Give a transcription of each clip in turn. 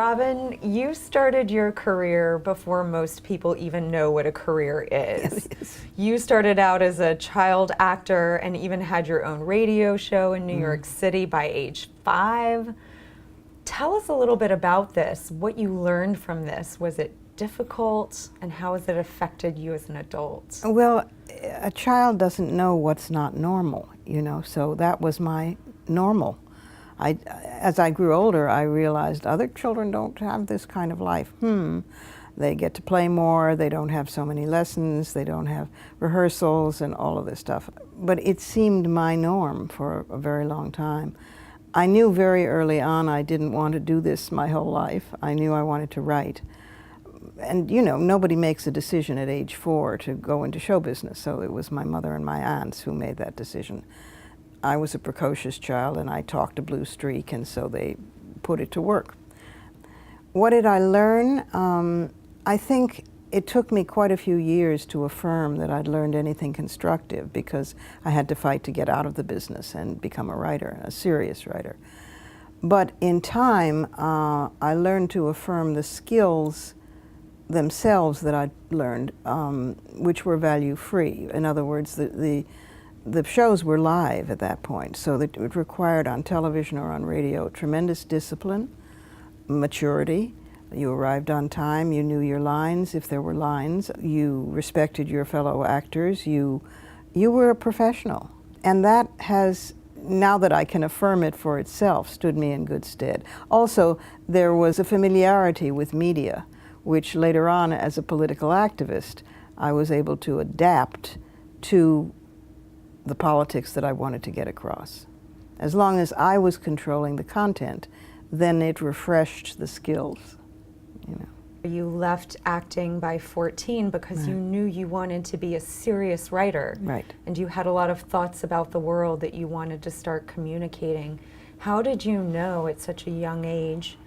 Robin, you started your career before most people even know what a career is. Yes. You started out as a child actor and even had your own radio show in New York City by age 5. Tell us a little bit about this, what you learned from this. Was it difficult, and how has it affected you as an adult? Well, a child doesn't know what's not normal, so that was my normal. As I grew older, I realized other children don't have this kind of life. They get to play more, they don't have so many lessons, they don't have rehearsals and all of this stuff. But it seemed my norm for a very long time. I knew very early on I didn't want to do this my whole life. I knew I wanted to write. And nobody makes a decision at age 4 to go into show business, so it was my mother and my aunts who made that decision. I was a precocious child and I talked a blue streak, and so they put it to work. What did I learn? I think it took me quite a few years to affirm that I'd learned anything constructive, because I had to fight to get out of the business and become a writer, a serious writer. But in time, I learned to affirm the skills themselves that I'd learned, which were value-free. In other words, the shows were live at that point, so that it required on television or on radio tremendous discipline, maturity. You arrived on time, you knew your lines if there were lines, you respected your fellow actors, you were a professional. And that has, now that I can affirm it for itself, stood me in good stead. Also, there was a familiarity with media, which later on, as a political activist, I was able to adapt to the politics that I wanted to get across. As long as I was controlling the content, then it refreshed the skills. You left acting by 14 because you knew you wanted to be a serious writer. Right. And you had a lot of thoughts about the world that you wanted to start communicating. How did you know at such a young age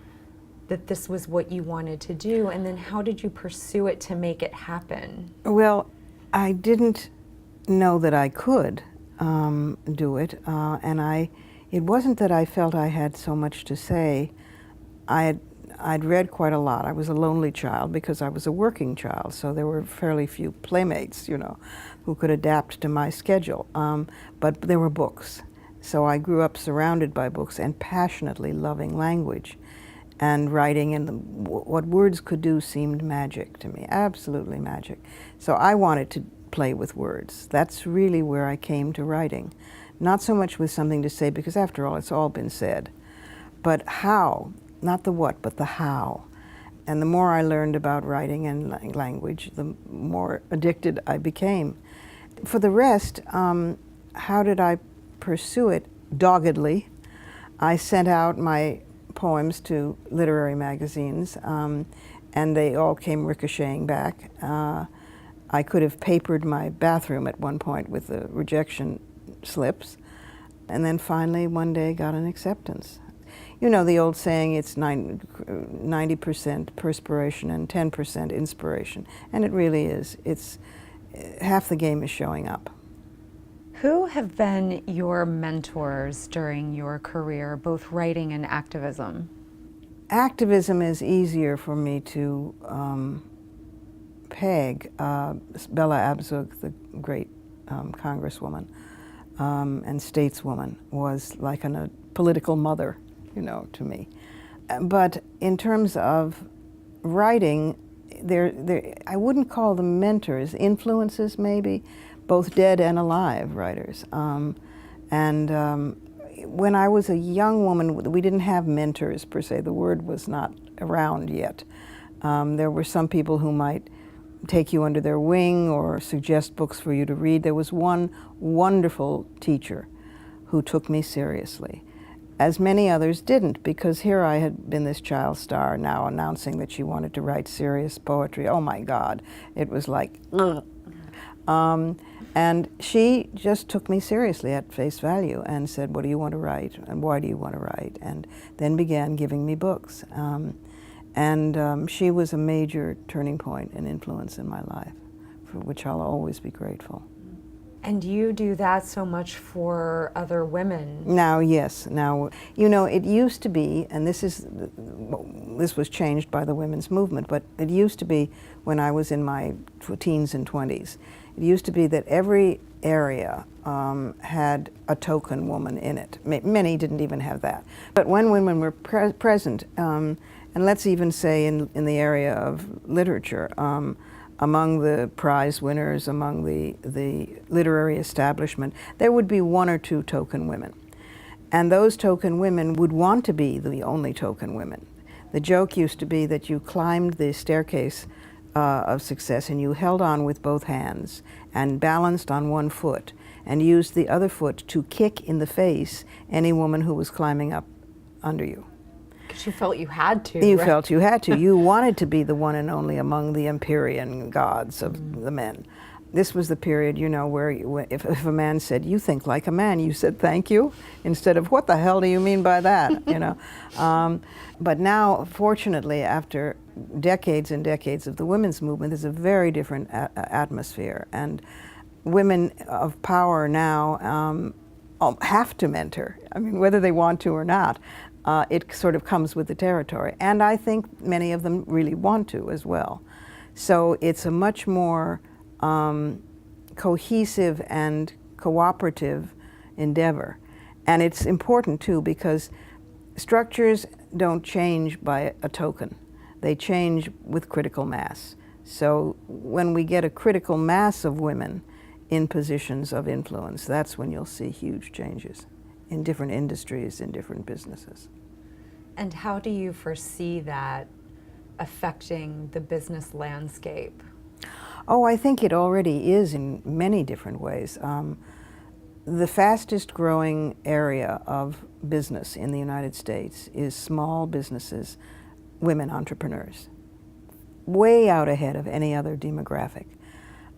that this was what you wanted to do, and then how did you pursue it to make it happen? Well, I didn't know that I could do it, and it wasn't that I felt I had so much to say. I'd read quite a lot. I was a lonely child because I was a working child, so there were fairly few playmates, who could adapt to my schedule. But there were books. So I grew up surrounded by books and passionately loving language. And writing, and what words could do seemed magic to me, absolutely magic. So I wanted to play with words. That's really where I came to writing. Not so much with something to say, because after all, it's all been said. But how, not the what, but the how. And the more I learned about writing and language, the more addicted I became. For the rest, how did I pursue it? Doggedly. I sent out my poems to literary magazines, and they all came ricocheting back. I could have papered my bathroom at one point with the rejection slips, and then finally one day got an acceptance. The old saying, it's 90% perspiration and 10% inspiration, and it really is. It's half the game is showing up. Who have been your mentors during your career, both writing and activism? Activism is easier for me to peg. Bella Abzug, the great congresswoman and stateswoman, was like a political mother, to me. But in terms of writing, I wouldn't call them mentors, influences maybe, both dead and alive writers. When I was a young woman, we didn't have mentors per se. The word was not around yet. There were some people who might take you under their wing or suggest books for you to read. There was one wonderful teacher who took me seriously, as many others didn't, because here I had been this child star now announcing that she wanted to write serious poetry. Oh my God, it was like, ugh. And she just took me seriously at face value and said, what do you want to write and why do you want to write? And then began giving me books. She was a major turning point and influence in my life, for which I'll always be grateful. And you do that so much for other women. Now, yes. Now, it used to be, and this is this was changed by the women's movement, but it used to be, when I was in my teens and 20s, it used to be that every area had a token woman in it. Many didn't even have that. But when women were present, and let's even say in the area of literature, among the prize winners, among the literary establishment, there would be one or two token women. And those token women would want to be the only token women. The joke used to be that you climbed the staircase of success and you held on with both hands and balanced on one foot and used the other foot to kick in the face any woman who was climbing up under you. Because you felt you had to. You right? felt you had to. You wanted to be the one and only among the Empyrean gods of the men. This was the period, you know, where if a man said, "You think like a man," you said, "Thank you," instead of, "What the hell do you mean by that?" You know. But now, fortunately, after decades and decades of the women's movement, there's a very different atmosphere, and women of power now have to mentor. I mean, whether they want to or not, it sort of comes with the territory, and I think many of them really want to as well. So it's a much more cohesive and cooperative endeavor. And it's important too, because structures don't change by a token. They change with critical mass. So when we get a critical mass of women in positions of influence, that's when you'll see huge changes in different industries, in different businesses. And how do you foresee that affecting the business landscape? Oh, I think it already is in many different ways. The fastest growing area of business in the United States is small businesses, women entrepreneurs, way out ahead of any other demographic.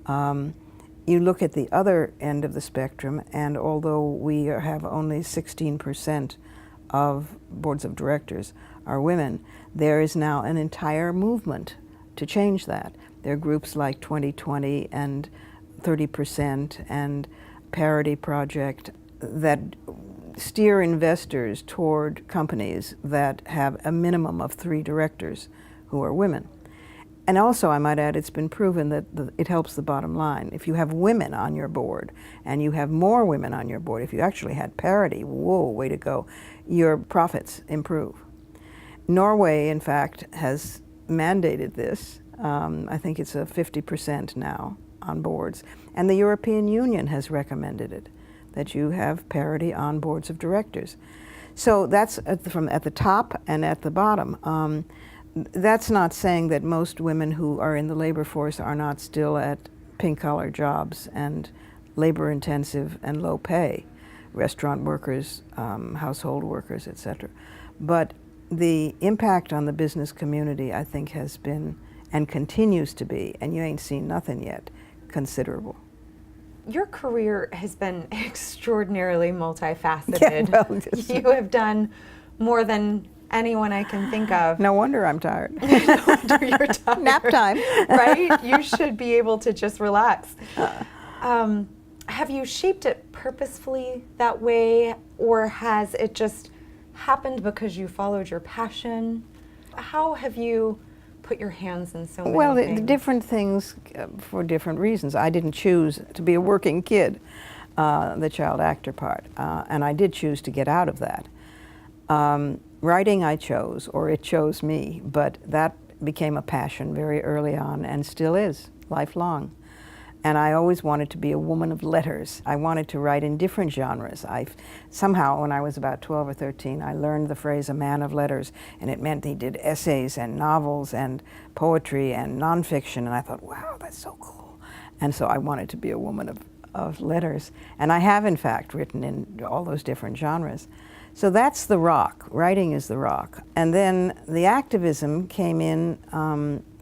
You look at the other end of the spectrum, and although we have only 16% of boards of directors are women, there is now an entire movement to change that. There are groups like 2020 and 30% and Parity Project that steer investors toward companies that have a minimum of 3 directors who are women. And also, I might add, it's been proven that it helps the bottom line. If you have women on your board, and you have more women on your board, if you actually had parity, whoa, way to go, your profits improve. Norway, in fact, has mandated this. I think it's a 50% now on boards. And the European Union has recommended it, that you have parity on boards of directors. So that's at the top and at the bottom. That's not saying that most women who are in the labor force are not still at pink-collar jobs and labor-intensive and low pay, restaurant workers, household workers, etc. But the impact on the business community, I think, has been and continues to be, and you ain't seen nothing yet, considerable. Your career has been extraordinarily multifaceted. Yeah, well, you have done more than anyone I can think of. No wonder I'm tired. No wonder you're tired. Nap time. Right? You should be able to just relax. Have you shaped it purposefully that way, or has it just happened because you followed your passion? How have you put your hands in so many things? Well, different things for different reasons. I didn't choose to be a working kid, the child actor part, and I did choose to get out of that. Writing I chose, or it chose me, but that became a passion very early on and still is, lifelong. And I always wanted to be a woman of letters. I wanted to write in different genres. Somehow, when I was about 12 or 13, I learned the phrase a man of letters, and it meant he did essays and novels and poetry and nonfiction, and I thought, wow, that's so cool. And so I wanted to be a woman of letters. And I have, in fact, written in all those different genres. So that's the rock. Writing is the rock. And then the activism came in,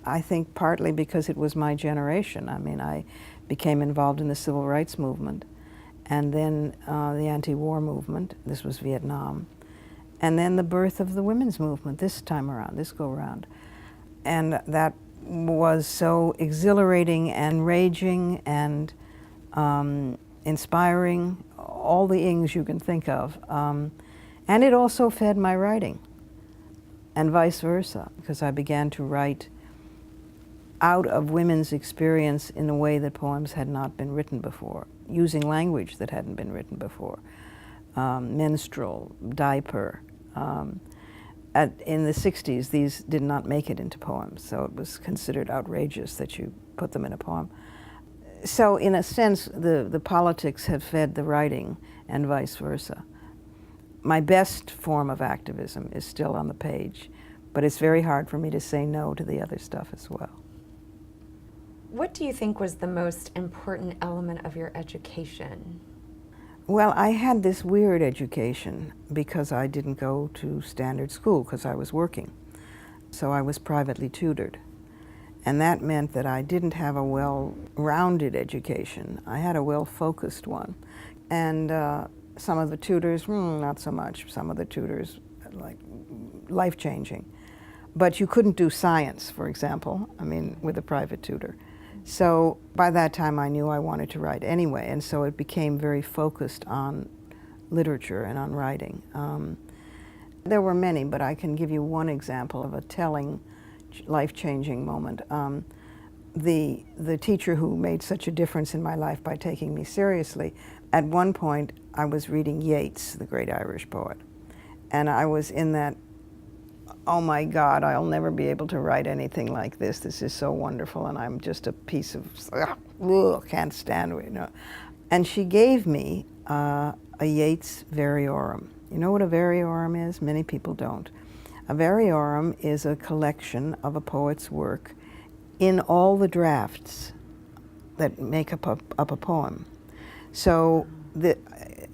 I think, partly because it was my generation. I mean, I became involved in the civil rights movement, and then the anti-war movement. This was Vietnam. And then the birth of the women's movement this time around, this go-round. And that was so exhilarating and raging and inspiring, all the ings you can think of. And it also fed my writing. and vice versa, because I began to write out of women's experience in a way that poems had not been written before, using language that hadn't been written before. Menstrual, diaper. In the 60s, these did not make it into poems, so it was considered outrageous that you put them in a poem. So in a sense, the politics have fed the writing and vice versa. My best form of activism is still on the page, but it's very hard for me to say no to the other stuff as well. What do you think was the most important element of your education? Well, I had this weird education because I didn't go to standard school because I was working. So I was privately tutored. And that meant that I didn't have a well-rounded education. I had a well-focused one. And some of the tutors, not so much. Some of the tutors, like, life-changing. But you couldn't do science, for example, with a private tutor. So by that time I knew I wanted to write anyway, and so it became very focused on literature and on writing. There were many, but I can give you one example of a telling, life-changing moment. The teacher who made such a difference in my life by taking me seriously, at one point I was reading Yeats, the great Irish poet, and I was in that, oh my God, I'll never be able to write anything like this. This is so wonderful, and I'm just a piece of, can't stand it. And she gave me a Yeats variorum. You know what a variorum is? Many people don't. A variorum is a collection of a poet's work in all the drafts that make up a poem. So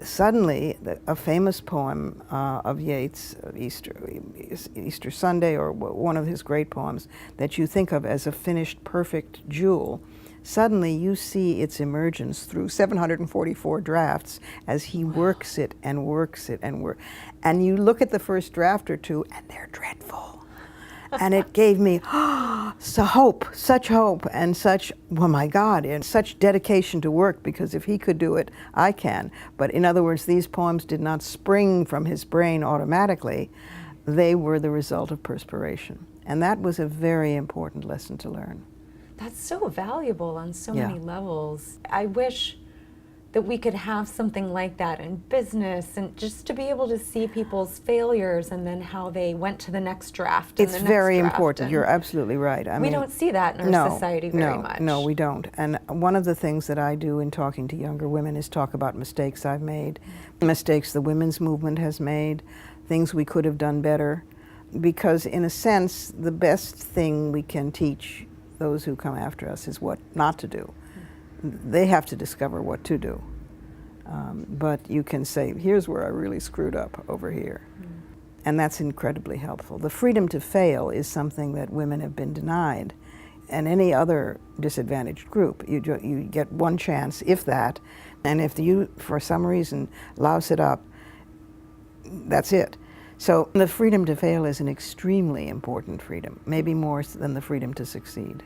suddenly, a famous poem of Yeats, Easter Sunday, or one of his great poems that you think of as a finished, perfect jewel, suddenly you see its emergence through 744 drafts as he works it and works it and works. And you look at the first draft or two, and they're dreadful. And it gave me such hope, and such, oh my God, and such dedication to work, because if he could do it, I can. But in other words, these poems did not spring from his brain automatically. They were the result of perspiration. And that was a very important lesson to learn. That's so valuable on so many levels. I wish that we could have something like that in business, and just to be able to see people's failures and then how they went to the next draft. It's very important. You're absolutely right. We don't see that in our society very much. No, we don't. And one of the things that I do in talking to younger women is talk about mistakes I've made, mistakes the women's movement has made, things we could have done better. Because in a sense, the best thing we can teach those who come after us is what not to do. They have to discover what to do. But you can say, here's where I really screwed up over here. And that's incredibly helpful. The freedom to fail is something that women have been denied. And any other disadvantaged group, you get one chance, if that, and if you, for some reason, louse it up, that's it. So the freedom to fail is an extremely important freedom, maybe more than the freedom to succeed.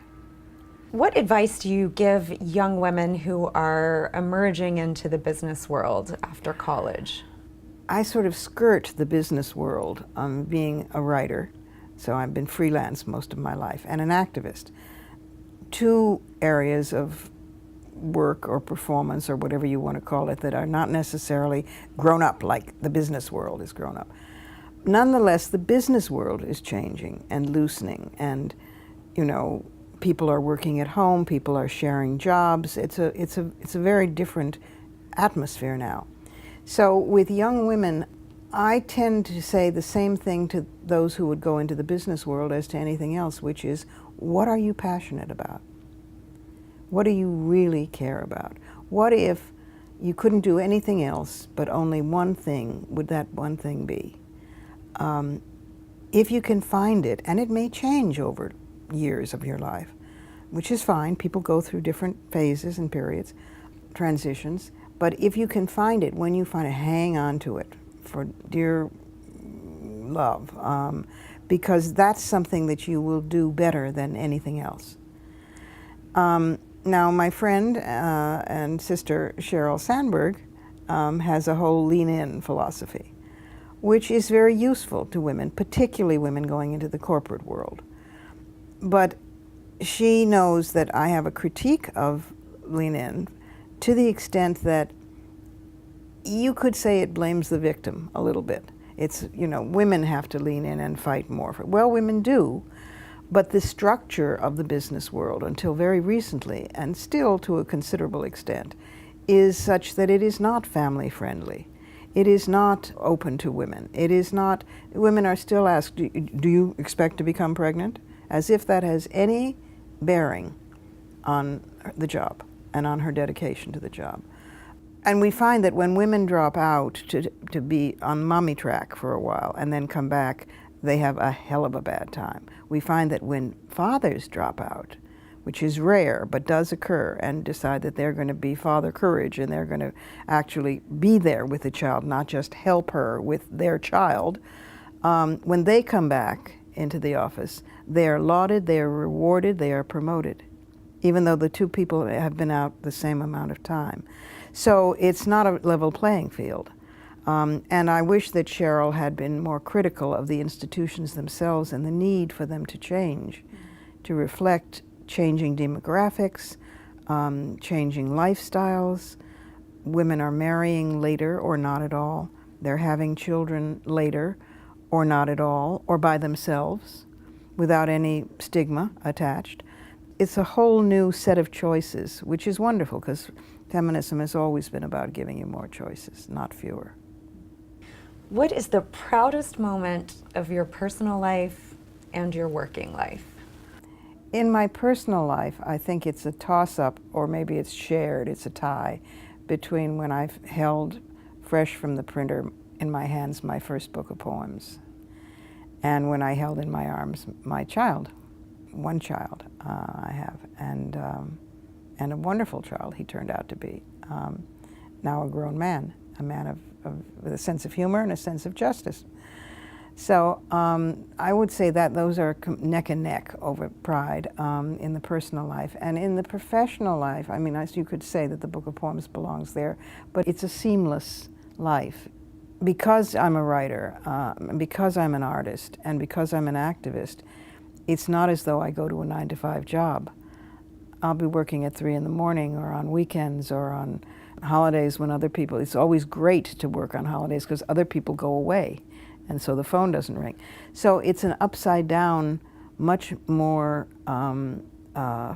What advice do you give young women who are emerging into the business world after college? I sort of skirt the business world, being a writer, so I've been freelance most of my life, and an activist. Two areas of work or performance or whatever you want to call it that are not necessarily grown up like the business world is grown up. Nonetheless, the business world is changing and loosening, and people are working at home, people are sharing jobs. It's a very different atmosphere now. So with young women, I tend to say the same thing to those who would go into the business world as to anything else, which is, what are you passionate about? What do you really care about? What if you couldn't do anything else but only one thing? Would that one thing be? If you can find it, and it may change over years of your life, which is fine. People go through different phases and periods, transitions. But if you can find it, when you find it, hang on to it for dear love, because that's something that you will do better than anything else. Now, my friend and sister Sheryl Sandberg has a whole lean-in philosophy, which is very useful to women, particularly women going into the corporate world. But she knows that I have a critique of Lean In to the extent that you could say it blames the victim a little bit. It's, you know, women have to lean in and fight more. Well, women do, but the structure of the business world until very recently, and still to a considerable extent, is such that it is not family friendly. It is not open to women. It is not, women are still asked, do you expect to become pregnant? As if that has any bearing on the job and on her dedication to the job. And we find that when women drop out to be on mommy track for a while and then come back, they have a hell of a bad time. We find that when fathers drop out, which is rare but does occur, and decide that they're going to be father courage and they're going to actually be there with the child, not just help her with their child, when they come back into the office, they are lauded, they are rewarded, they are promoted, even though the two people have been out the same amount of time. So it's not a level playing field. And I wish that Cheryl had been more critical of the institutions themselves and the need for them to change, to reflect changing demographics, changing lifestyles. Women are marrying later or not at all. They're having children later or not at all, or by themselves, without any stigma attached. It's a whole new set of choices, which is wonderful, because feminism has always been about giving you more choices, not fewer. What is the proudest moment of your personal life and your working life? In my personal life, I think it's a toss-up, or maybe it's shared, it's a tie, between when I've held fresh from the printer in my hands my first book of poems, and when I held in my arms my child. One child I have, and a wonderful child he turned out to be. Now a grown man, a man with a sense of humor and a sense of justice. So I would say that those are neck and neck over pride in the personal life. And in the professional life, I mean, as you could say that the Book of Poems belongs there, but it's a seamless life. Because I'm a writer, because I'm an artist, and because I'm an activist, it's not as though I go to a 9-to-5 job. I'll be working at 3 in the morning or on weekends or on holidays when other people, it's always great to work on holidays because other people go away and so the phone doesn't ring. So it's an upside down, much more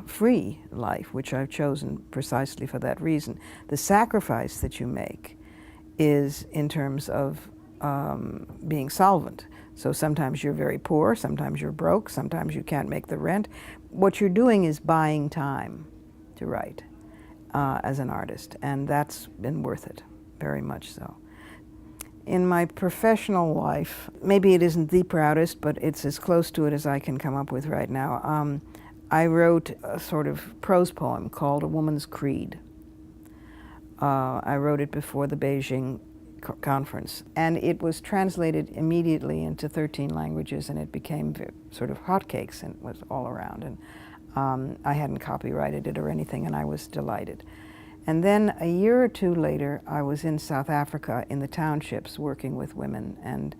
free life, which I've chosen precisely for that reason. The sacrifice that you make is in terms of being solvent. So sometimes you're very poor, sometimes you're broke, sometimes you can't make the rent. What you're doing is buying time to write as an artist, and that's been worth it, very much so. In my professional life, maybe it isn't the proudest, but it's as close to it as I can come up with right now. I wrote a sort of prose poem called A Woman's Creed. I wrote it before the Beijing conference, and it was translated immediately into 13 languages, and it became sort of hotcakes and was all around. And I hadn't copyrighted it or anything, and I was delighted. And then a year or two later, I was in South Africa in the townships working with women and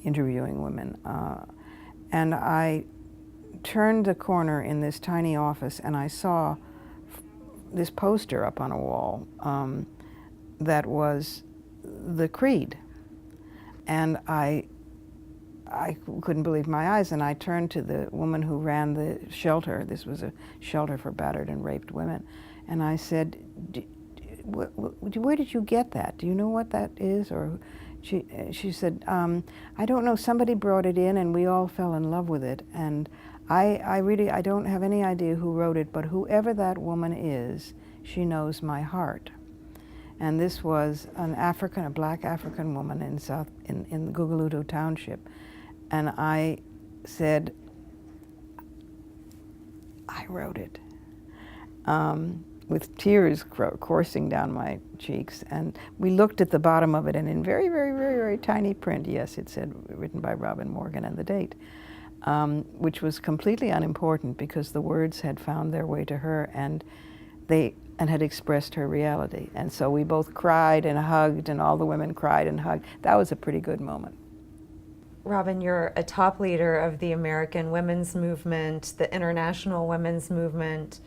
interviewing women. And I turned the corner in this tiny office, and I saw this poster up on a wall that was the Creed. And I couldn't believe my eyes, and I turned to the woman who ran the shelter. This was a shelter for battered and raped women. And I said, where did you get that? Do you know what that is? Or she said, I don't know, somebody brought it in and we all fell in love with it. And I don't have any idea who wrote it, but whoever that woman is, she knows my heart. And this was a black African woman in Gugalutu Township. And I said, I wrote it. With tears coursing down my cheeks. And we looked at the bottom of it, and in very, very, very, very tiny print, yes, it said, written by Robin Morgan, and the date, which was completely unimportant because the words had found their way to her, and had expressed her reality. And so we both cried and hugged, and all the women cried and hugged. That was a pretty good moment. Robin, you're a top leader of the American women's movement, the international women's movement.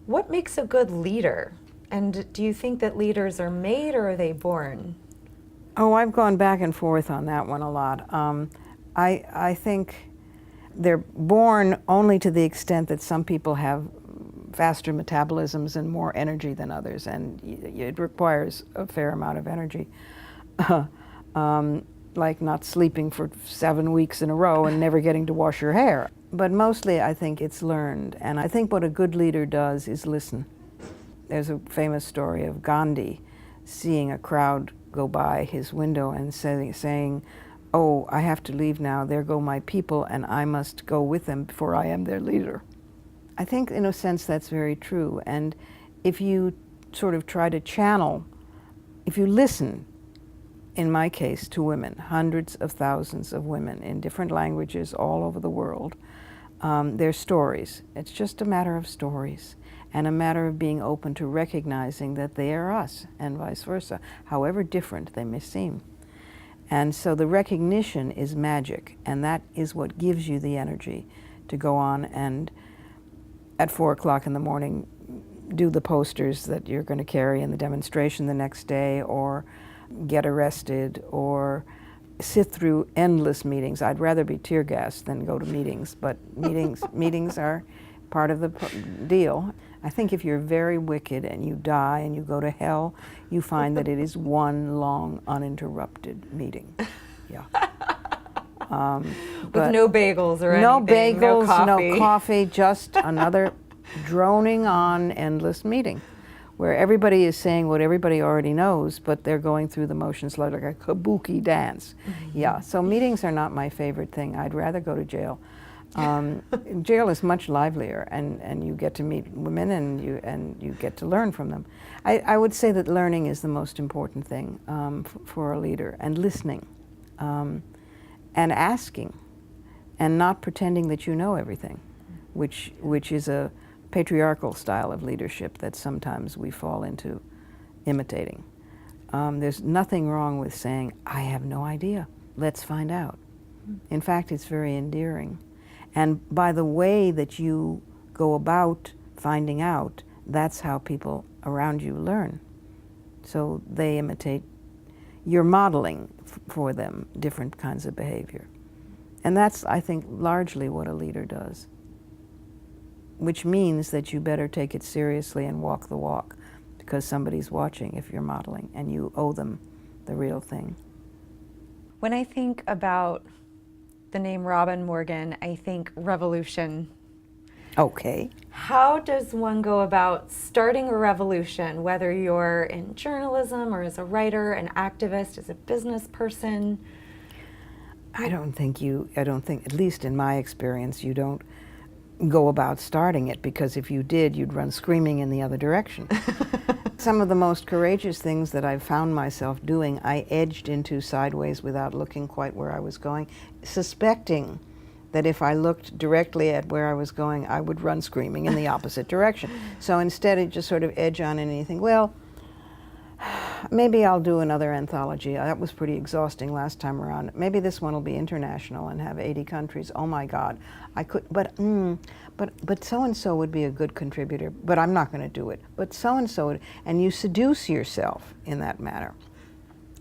What makes a good leader? And do you think that leaders are made or are they born? Oh, I've gone back and forth on that one a lot. I think they're born only to the extent that some people have faster metabolisms and more energy than others, and it requires a fair amount of energy. Like not sleeping for 7 weeks in a row and never getting to wash your hair. But mostly I think it's learned, and I think what a good leader does is listen. There's a famous story of Gandhi seeing a crowd go by his window and saying, "Oh, I have to leave now, there go my people, and I must go with them, for I am their leader." I think in a sense that's very true, and if you sort of try to channel, if you listen, in my case, to women, hundreds of thousands of women in different languages all over the world, their stories. It's just a matter of stories and a matter of being open to recognizing that they are us and vice versa, however different they may seem. And so the recognition is magic, and that is what gives you the energy to go on and at 4 o'clock in the morning do the posters that you're going to carry in the demonstration the next day, or get arrested, or sit through endless meetings. I'd rather be tear gassed than go to meetings, but meetings are part of the deal. I think if you're very wicked and you die and you go to hell, you find that it is one long, uninterrupted meeting. Yeah. With no bagels or no anything, bagels, no coffee, just another droning on endless meeting, where everybody is saying what everybody already knows, but they're going through the motions like a kabuki dance. Mm-hmm. Yeah, so meetings are not my favorite thing. I'd rather go to jail. Jail is much livelier, and you get to meet women, and you get to learn from them. I would say that learning is the most important thing for a leader, and listening, and asking, and not pretending that you know everything, which is a patriarchal style of leadership that sometimes we fall into imitating. There's nothing wrong with saying, "I have no idea, let's find out." In fact, it's very endearing. And by the way that you go about finding out, that's how people around you learn. So they imitate, you're modeling for them different kinds of behavior. And that's, I think, largely what a leader does, which means that you better take it seriously and walk the walk, because somebody's watching if you're modeling, and you owe them the real thing. When I think about the name Robin Morgan, I think revolution. Okay. How does one go about starting a revolution, whether you're in journalism or as a writer, an activist, as a business person? I don't think, at least in my experience, you don't go about starting it, because if you did, you'd run screaming in the other direction. Some of the most courageous things that I've found myself doing, I edged into sideways without looking quite where I was going, suspecting that if I looked directly at where I was going, I would run screaming in the opposite direction. So instead, I just sort of edge on anything. Well, maybe I'll do another anthology. That was pretty exhausting last time around. Maybe this one will be international and have 80 countries. Oh my God, I could, but so-and-so would be a good contributor, but I'm not going to do it. But so-and-so, and you seduce yourself in that manner.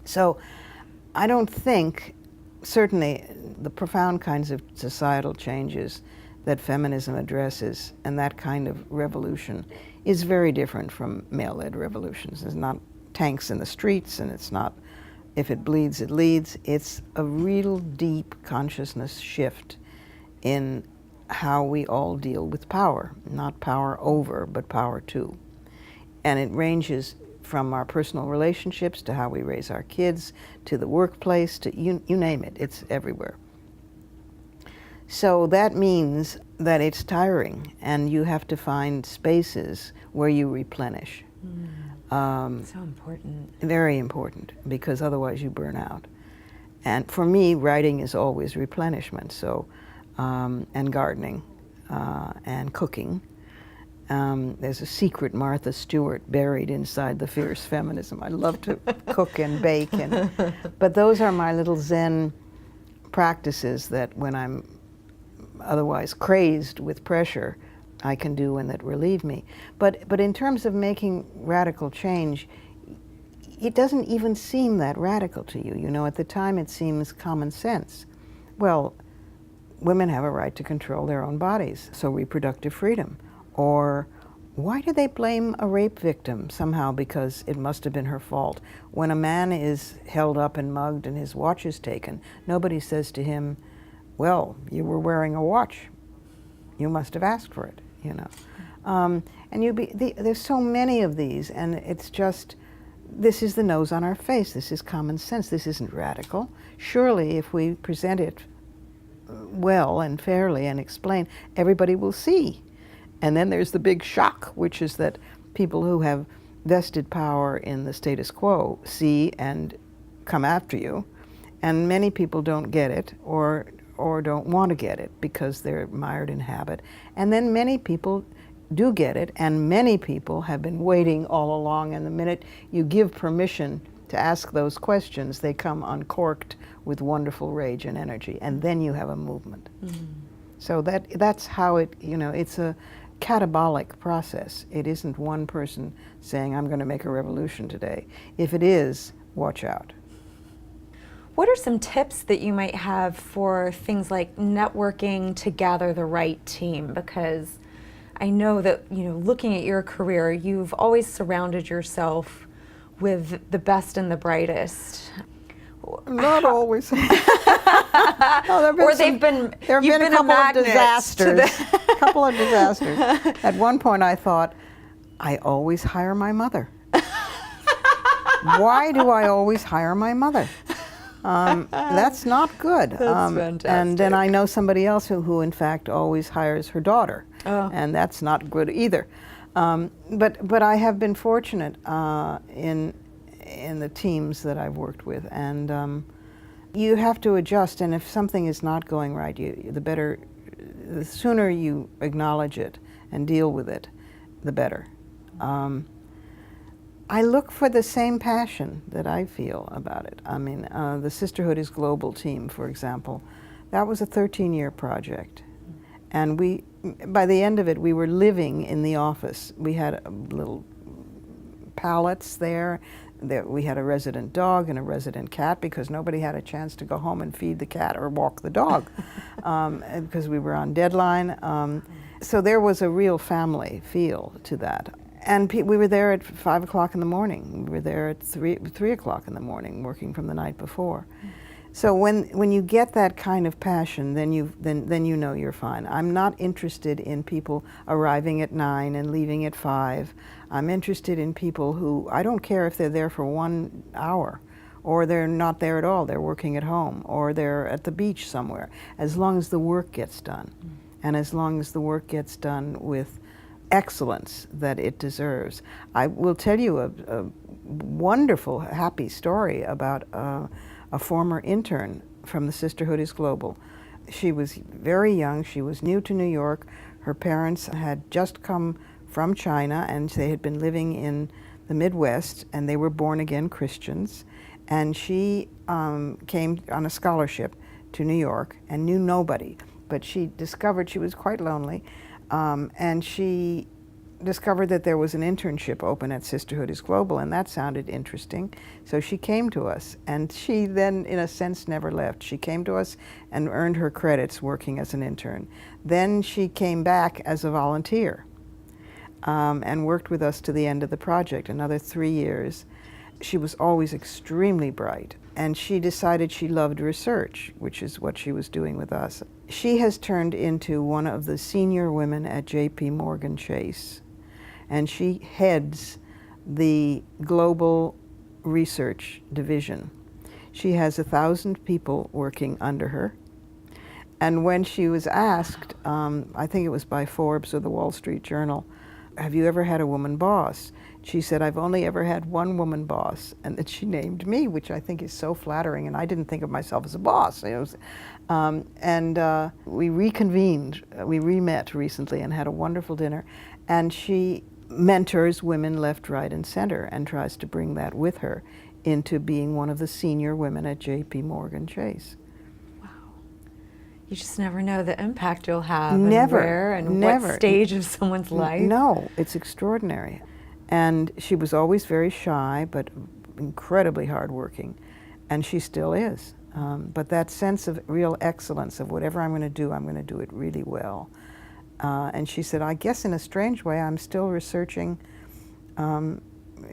So I don't think, certainly the profound kinds of societal changes that feminism addresses and that kind of revolution is very different from male-led revolutions. It's not tanks in the streets, and it's not, if it bleeds, it leads. It's a real deep consciousness shift in how we all deal with power, not power over, but power to. And it ranges from our personal relationships to how we raise our kids, to the workplace, to you name it, it's everywhere. So that means that it's tiring, and you have to find spaces where you replenish. So important. Very important, because otherwise you burn out. And for me, writing is always replenishment, so, and gardening, and cooking. There's a secret Martha Stewart buried inside the fierce feminism. I love to cook and bake, but those are my little Zen practices that when I'm otherwise crazed with pressure, I can do and that relieve me. But in terms of making radical change, it doesn't even seem that radical to you. You know, at the time it seems common sense. Well, women have a right to control their own bodies, so reproductive freedom. Or why do they blame a rape victim somehow because it must have been her fault? When a man is held up and mugged and his watch is taken, nobody says to him, well, you were wearing a watch. You must have asked for it, you know. There's so many of these, and it's just, this is the nose on our face. This is common sense. This isn't radical. Surely, if we present it well and fairly and explain, everybody will see. And then there's the big shock, which is that people who have vested power in the status quo see and come after you. And many people don't get it or don't want to get it because they're mired in habit. And then many people do get it, and many people have been waiting all along, and the minute you give permission to ask those questions, they come uncorked with wonderful rage and energy, and then you have a movement. Mm-hmm. So that's how it, you know, it's a catabolic process. It isn't one person saying, I'm going to make a revolution today. If it is, watch out. What are some tips that you might have for things like networking to gather the right team? Because I know that, you know, looking at your career, you've always surrounded yourself with the best and the brightest. Not always. No, there have been a couple of disasters. A couple of disasters. At one point I thought, I always hire my mother. Why do I always hire my mother? That's not good. That's fantastic. And then I know somebody else who in fact always hires her daughter, and that's not good either. But I have been fortunate in the teams that I've worked with, and you have to adjust. And if something is not going right, the sooner you acknowledge it and deal with it, the better. I look for the same passion that I feel about it. I mean, the Sisterhood is Global team, for example, that was a 13-year project. And by the end of it, we were living in the office. We had little pallets there. We had a resident dog and a resident cat because nobody had a chance to go home and feed the cat or walk the dog because we were on deadline. So there was a real family feel to that. And we were there at 5 o'clock in the morning. We were there at 3 o'clock in the morning, working from the night before. So when you get that kind of passion, then you know you're fine. I'm not interested in people arriving at 9 and leaving at 5. I'm interested in people who, I don't care if they're there for 1 hour, or they're not there at all, they're working at home, or they're at the beach somewhere, as long as the work gets done. And as long as the work gets done with excellence that it deserves. I will tell you a wonderful, happy story about a former intern from the Sisterhood is Global. She was very young. She was new to New York. Her parents had just come from China, and they had been living in the Midwest, and they were born-again Christians. And she came on a scholarship to New York and knew nobody. But she discovered she was quite lonely. And she discovered that there was an internship open at Sisterhood is Global, and that sounded interesting. So she came to us, and she then, in a sense, never left. She came to us and earned her credits working as an intern. Then she came back as a volunteer and worked with us to the end of the project, another 3 years. She was always extremely bright, and she decided she loved research, which is what she was doing with us. She has turned into one of the senior women at J.P. Morgan Chase, and she heads the global research division. She has 1,000 people working under her. And when she was asked, I think it was by Forbes or the Wall Street Journal, have you ever had a woman boss? She said, I've only ever had one woman boss, and that she named me, which I think is so flattering, and I didn't think of myself as a boss. We reconvened, we re-met recently and had a wonderful dinner, and she mentors women left, right, and center and tries to bring that with her into being one of the senior women at J.P. Morgan Chase. Wow. You just never know the impact you'll have, Never, and where, and never. what stage of someone's life. No, it's extraordinary. And she was always very shy, but incredibly hardworking, and she still is. But that sense of real excellence of whatever I'm going to do it really well. And she said, I guess in a strange way, I'm still researching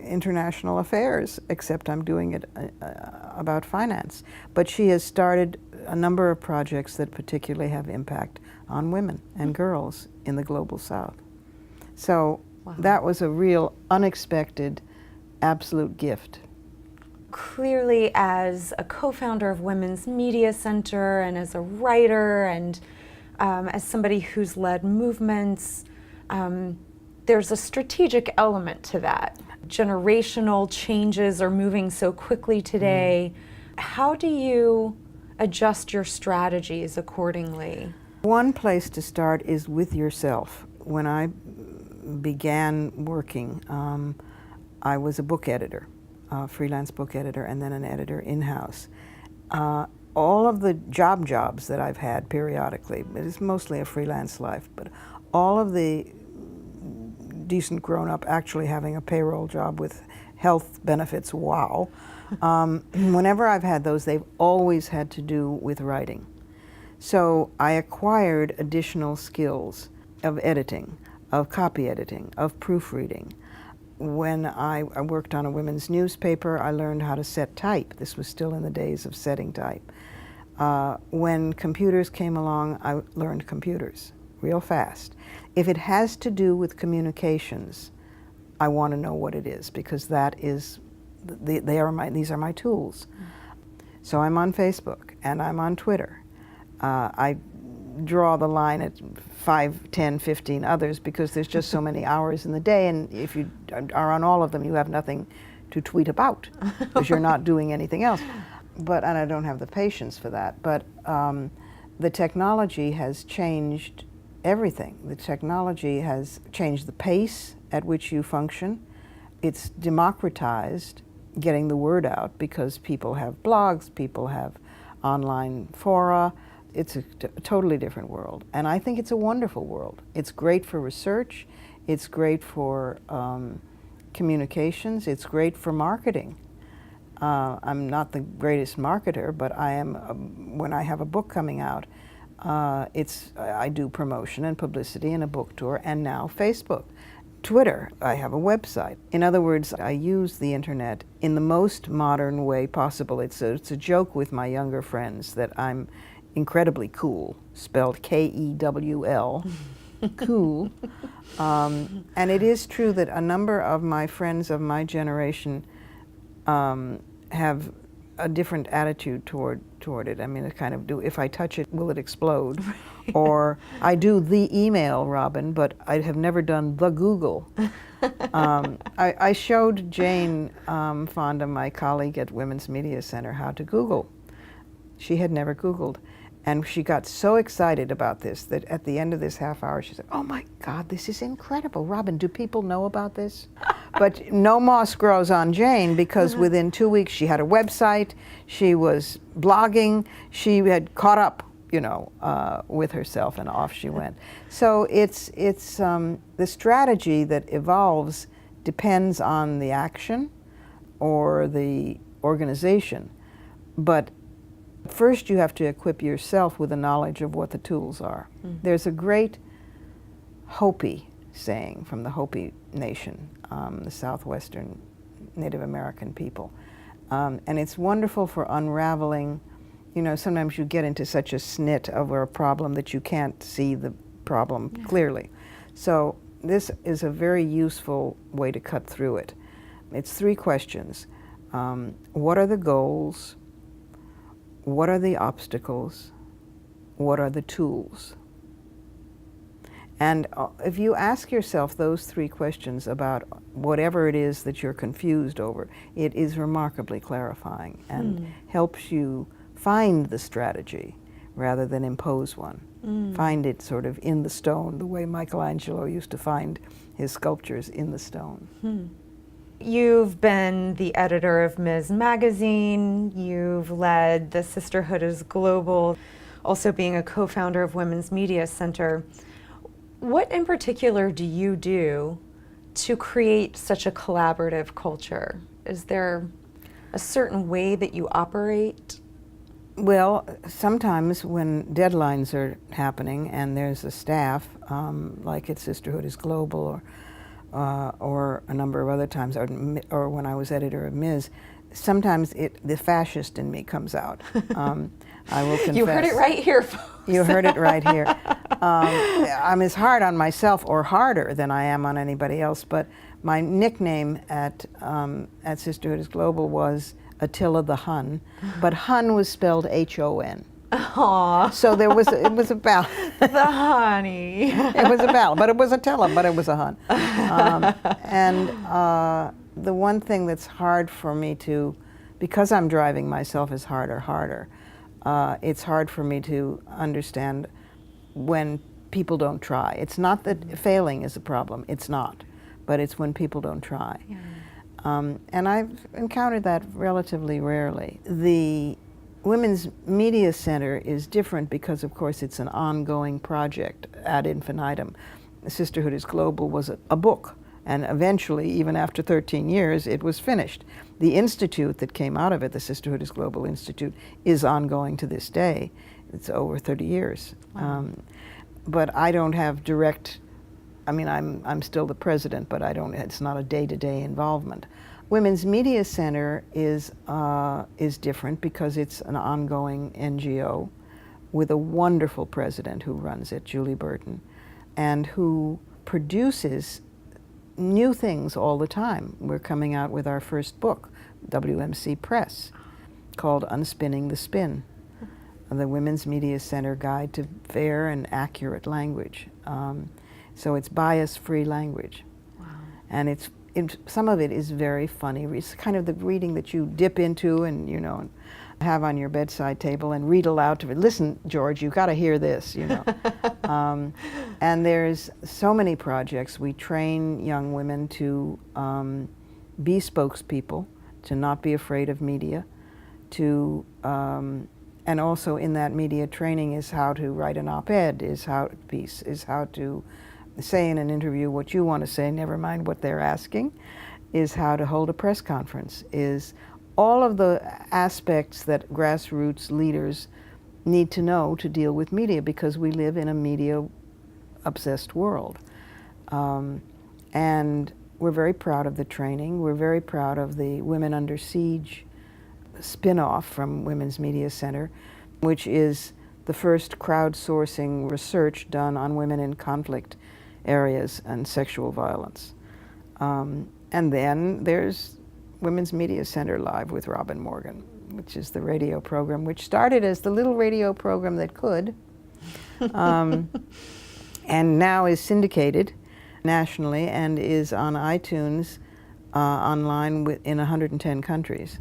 international affairs, except I'm doing it about finance. But she has started a number of projects that particularly have impact on women and girls in the global South. So that was a real unexpected, absolute gift. Clearly, as a co-founder of Women's Media Center and as a writer and as somebody who's led movements, there's a strategic element to that. Generational changes are moving so quickly today. How do you adjust your strategies accordingly? One place to start is with yourself. When I began working, I was a book editor, a freelance book editor, and then an editor in-house. All of the jobs that I've had periodically, it is mostly a freelance life, but all of the decent grown-up actually having a payroll job with health benefits, wow. Whenever I've had those, they've always had to do with writing. So I acquired additional skills of editing, of copy editing, of proofreading. When I worked on a women's newspaper, I learned how to set type. This was still in the days of setting type. When computers came along, I learned computers real fast. If it has to do with communications, I want to know what it is, because that is, these are my tools. So I'm on Facebook and I'm on Twitter. I draw the line at 5, 10, 15 others because there's just so many hours in the day, and if you are on all of them, you have nothing to tweet about because you're not doing anything else. And I don't have the patience for that. But the technology has changed everything. The technology has changed the pace at which you function. It's democratized getting the word out because people have blogs, people have online fora. It's a totally different world, and I think it's a wonderful world. It's great for research, it's great for communications, it's great for marketing. I'm not the greatest marketer, but I am. When I have a book coming out, I do promotion and publicity and a book tour, and now Facebook. Twitter, I have a website. In other words, I use the internet in the most modern way possible. It's a joke with my younger friends that I'm incredibly cool, spelled K-E-W-L, cool. And it is true that a number of my friends of my generation have a different attitude toward it. I mean, it kind of if I touch it, will it explode? Or I do the email, Robin, but I have never done the Google. I showed Jane Fonda, my colleague at Women's Media Center, how to Google. She had never Googled. And she got so excited about this that at the end of this half hour, she said, oh my God, this is incredible. Robin, do people know about this? But no moss grows on Jane, because within 2 weeks she had a website, she was blogging, she had caught up, with herself, and off she went. So it's the strategy that evolves depends on the action or the organization. But first, you have to equip yourself with a knowledge of what the tools are. There's a great Hopi saying from the Hopi Nation, the southwestern Native American people. And it's wonderful for unraveling. Sometimes you get into such a snit over a problem that you can't see the problem clearly. So this is a very useful way to cut through it. It's 3 questions. What are the goals? What are the obstacles? What are the tools? And if you ask yourself those 3 questions about whatever it is that you're confused over, it is remarkably clarifying and helps you find the strategy rather than impose one. Find it sort of in the stone, the way Michelangelo used to find his sculptures in the stone. You've been the editor of Ms. Magazine. You've led the Sisterhood is Global. also being a co-founder of Women's Media Center. What in particular do you do to create such a collaborative culture? Is there a certain way that you operate? Well, sometimes when deadlines are happening and there's a staff, like at Sisterhood is Global, or a number of other times, or when I was editor of Ms., sometimes the fascist in me comes out. I will confess. You heard it right here, folks. You heard it right here. I'm as hard on myself, or harder, than I am on anybody else. But my nickname at Sisterhood is Global was Attila the Hun, but Hun was spelled H-O-N. Aww. So it was a balance. The honey. It was a balance, but it was Attila, but it was a Hun. And the one thing that's hard for me to, because I'm driving myself as harder, it's hard for me to understand when people don't try. It's not that failing is a problem, it's not, but it's when people don't try. Yeah. And I've encountered that relatively rarely. The Women's Media Center is different because, of course, it's an ongoing project ad infinitum. Sisterhood is Global was a book, and eventually, even after 13 years, it was finished. The institute that came out of it, the Sisterhood is Global Institute, is ongoing to this day. It's over 30 years. Wow. But I don't have direct, I mean, I'm still the president, but it's not a day-to-day involvement. Women's Media Center is different because it's an ongoing NGO with a wonderful president who runs it, Julie Burton, and who produces new things all the time. We're coming out with our first book, WMC Press, called Unspinning the Spin, the Women's Media Center Guide to Fair and Accurate Language. So it's bias-free language. Wow. And some of it is very funny. It's kind of the reading that you dip into and, have on your bedside table and read aloud to it. Listen, George, you got to hear this, And there's so many projects. We train young women to be spokespeople, to not be afraid of media, and also in that media training is how to write an op-ed, is how to say in an interview what you want to say, never mind what they're asking, is how to hold a press conference, is all of the aspects that grassroots leaders need to know to deal with media, because we live in a media-obsessed world. And we're very proud of the training. We're very proud of the Women Under Siege spin-off from Women's Media Center, which is the first crowdsourcing research done on women in conflict areas and sexual violence. And then there's Women's Media Center Live with Robin Morgan, which is the radio program, which started as the little radio program that could, and now is syndicated nationally and is on iTunes online in 110 countries.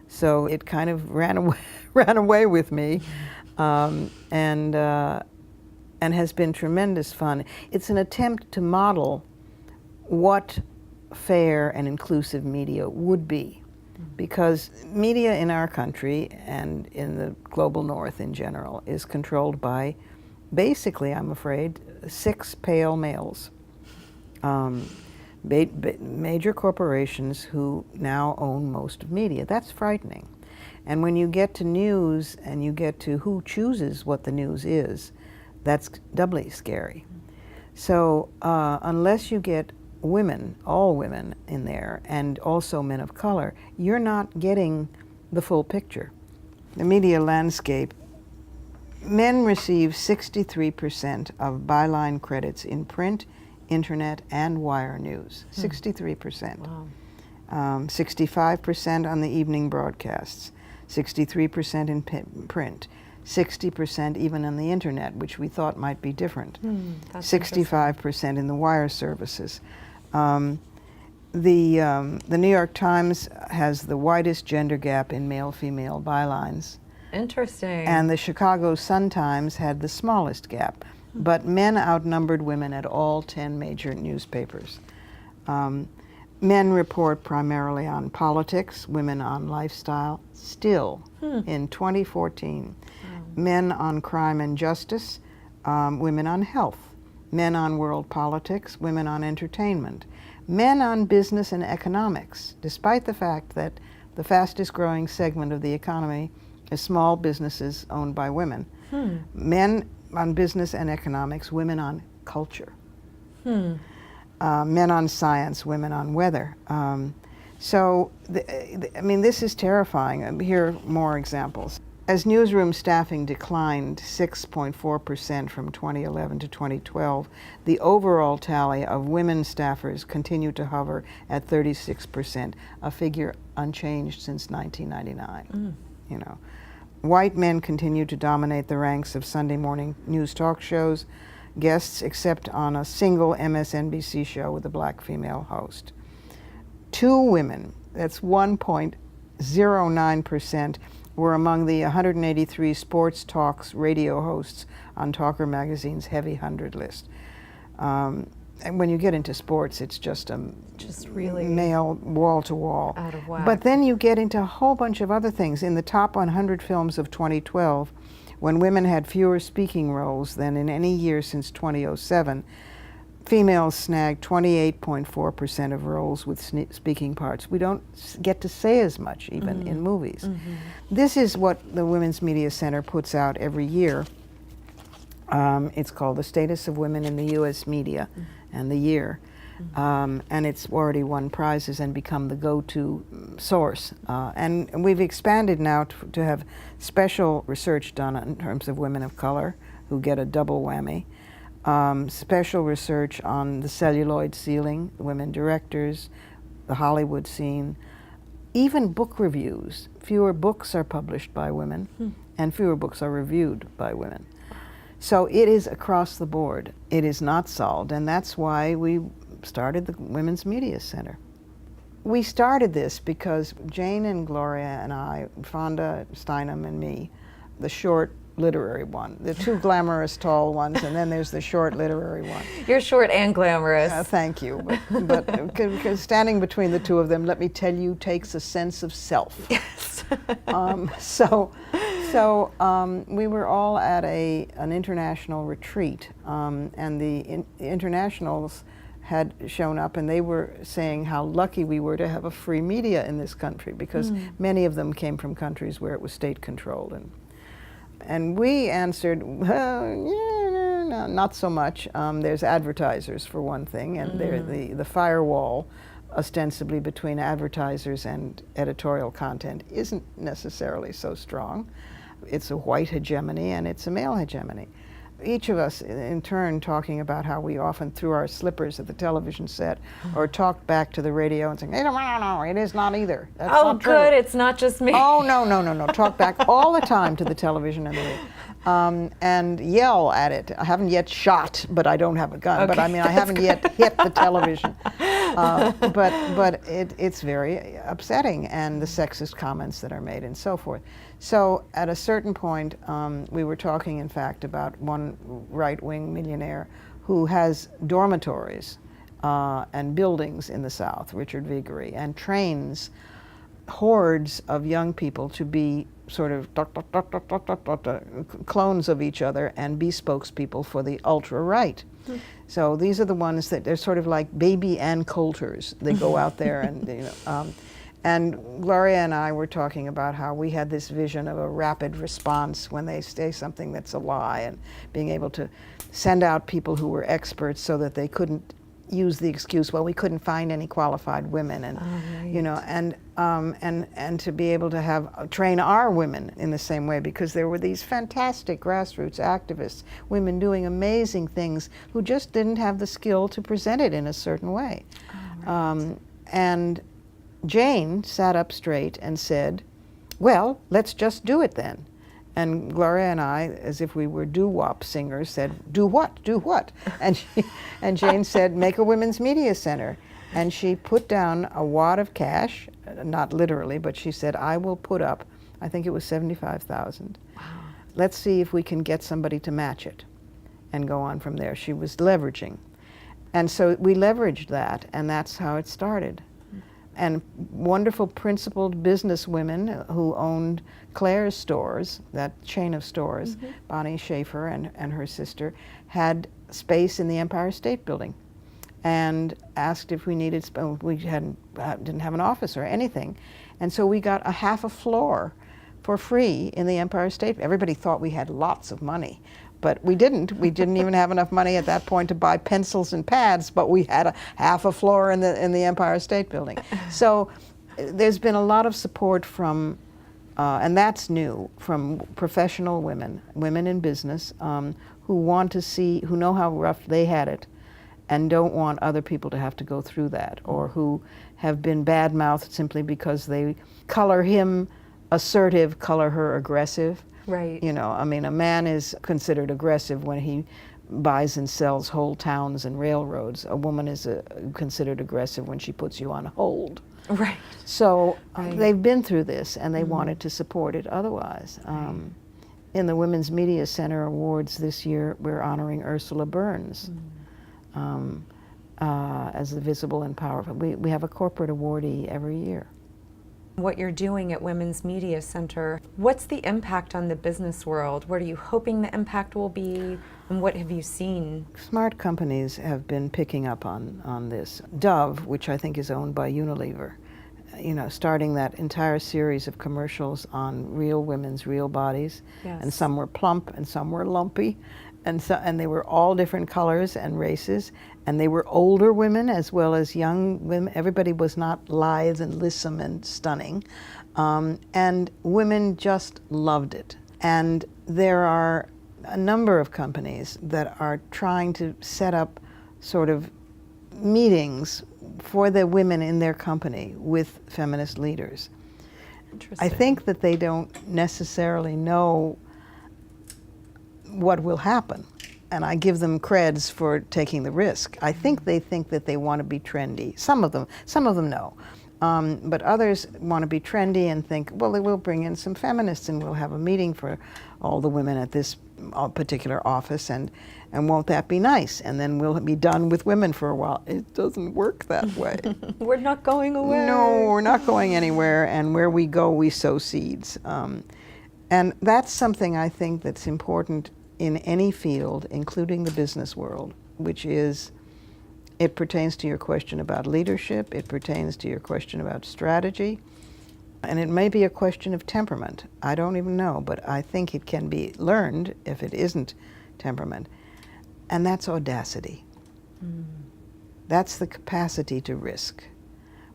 So it kind of ran away with me, and has been tremendous fun. It's an attempt to model what fair and inclusive media would be, because media in our country and in the global north in general is controlled by, basically, I'm afraid, 6 pale males. Major corporations who now own most of media. That's frightening. And when you get to news and you get to who chooses what the news is, that's doubly scary. So unless you get women, all women in there, and also men of color, you're not getting the full picture. The media landscape, men receive 63% of byline credits in print, internet, and wire news. 63%. Wow. 65% on the evening broadcasts, 63% in print, 60% even on the internet, which we thought might be different, 65% in the wire services. The New York Times has the widest gender gap in male-female bylines. Interesting. And the Chicago Sun-Times had the smallest gap. But men outnumbered women at all 10 major newspapers. Men report primarily on politics, women on lifestyle, still in 2014. men on crime and justice, women on health, men on world politics, women on entertainment, men on business and economics, despite the fact that the fastest growing segment of the economy is small businesses owned by women. Men on business and economics, women on culture. Men on science, women on weather. So, I mean, this is terrifying. Here are more examples. As newsroom staffing declined 6.4% from 2011 to 2012, the overall tally of women staffers continued to hover at 36%, a figure unchanged since 1999. You know, white men continue to dominate the ranks of Sunday morning news talk shows, guests except on a single MSNBC show with a black female host. 2 women, that's 1.09%, were among the 183 sports talks radio hosts on Talker Magazine's Heavy 100 list. And when you get into sports, it's just really male wall to wall. out of whack. But then you get into a whole bunch of other things. In the top 100 films of 2012, when women had fewer speaking roles than in any year since 2007, females snagged 28.4% of roles with speaking parts. We don't get to say as much even in movies. This is what the Women's Media Center puts out every year. It's called The Status of Women in the U.S. Media and the Year. And it's already won prizes and become the go-to source. And we've expanded now to have special research done in terms of women of color who get a double whammy. Special research on the celluloid ceiling, women directors, the Hollywood scene, even book reviews. Fewer books are published by women, and fewer books are reviewed by women. So it is across the board. It is not solved, and that's why we started the Women's Media Center. We started this because Jane and Gloria and I, Fonda Steinem and me, the short literary one, the 2 glamorous tall ones, and then there's the short literary one. You're short and glamorous. Thank you, but because standing between the 2 of them, let me tell you, takes a sense of self. Yes. So we were all at an international retreat, and the internationals had shown up, and they were saying how lucky we were to have a free media in this country, because many of them came from countries where it was state-controlled. And we answered, well, yeah, no, not so much. There's advertisers, for one thing, and the firewall, ostensibly between advertisers and editorial content, isn't necessarily so strong. It's a white hegemony and it's a male hegemony. Each of us, in turn, talking about how we often threw our slippers at the television set or talked back to the radio and saying, no, it is not either. That's Oh, not true. good, it's not just me. Oh, no. Talk back all the time to the television and the radio. And yell at it. I haven't yet shot, but I don't have a gun. Okay, But I mean, I haven't yet hit the television. But it's very upsetting, and the sexist comments that are made and so forth. So at a certain point, we were talking, in fact, about one right-wing millionaire who has dormitories and buildings in the South, Richard Viguerie, and trains hordes of young people to be sort of clones of each other and be spokespeople for the ultra-right. So these are the ones that they're sort of like baby Ann Coulters. They go out there and, and Gloria and I were talking about how we had this vision of a rapid response when they say something that's a lie, and being able to send out people who were experts so that they couldn't use the excuse, well, we couldn't find any qualified women, and and to be able to have train our women in the same way, because there were these fantastic grassroots activists, women doing amazing things who just didn't have the skill to present it in a certain way. And Jane sat up straight and said, well, let's just do it then. And Gloria and I, as if we were doo-wop singers, said, do what? Do what? And Jane said, make a women's media center. And she put down a wad of cash, not literally, but she said, I will put up, I think it was $75,000. Wow. Let's see if we can get somebody to match it and go on from there. She was leveraging. And so we leveraged that, and that's how it started. and wonderful principled business women who owned Claire's stores, that chain of stores. Bonnie Schaefer and her sister had space in the Empire State Building and asked if we needed, we didn't have an office or anything. And so we got a half a floor for free in the Empire State. Everybody thought we had lots of money, but we didn't. We didn't even have enough money at that point to buy pencils and pads, but we had a half a floor in the Empire State Building. So there's been a lot of support from, and that's new, from professional women, women in business, who want to see, who know how rough they had it and don't want other people to have to go through that, or who have been bad-mouthed simply because they color him assertive, color her aggressive. Right. You know, I mean, a man is considered aggressive when he buys and sells whole towns and railroads. A woman is considered aggressive when she puts you on hold. Right. So Right. they've been through this, and they wanted to support it otherwise. In the Women's Media Center Awards this year, we're honoring Ursula Burns as the visible and powerful. We have a corporate awardee every year. What you're doing at Women's Media Center, what's the impact on the business world? What are you hoping the impact will be, and what have you seen? Smart companies have been picking up on this. Dove, which I think is owned by Unilever, you know, starting that entire series of commercials on real women's real bodies. Yes. And some were plump and some were lumpy, and they were all different colors and races, and they were older women as well as young women. Everybody was not lithe and lissom and stunning, and women just loved it. And there are a number of companies that are trying to set up sort of meetings for the women in their company with feminist leaders. Interesting. I think that they don't necessarily know what will happen, and I give them creds for taking the risk. I think that they want to be trendy. Some of them know, but others want to be trendy and think, well, they will bring in some feminists and we'll have a meeting for all the women at this particular office, and won't that be nice? And then we'll be done with women for a while. It doesn't work that way. We're not going away. No, we're not going anywhere, and where we go, we sow seeds. And that's something I think that's important in any field, including the business world, which is, it pertains to your question about leadership, it pertains to your question about strategy, and it may be a question of temperament. I don't even know, but I think it can be learned if it isn't temperament. And that's audacity. That's the capacity to risk,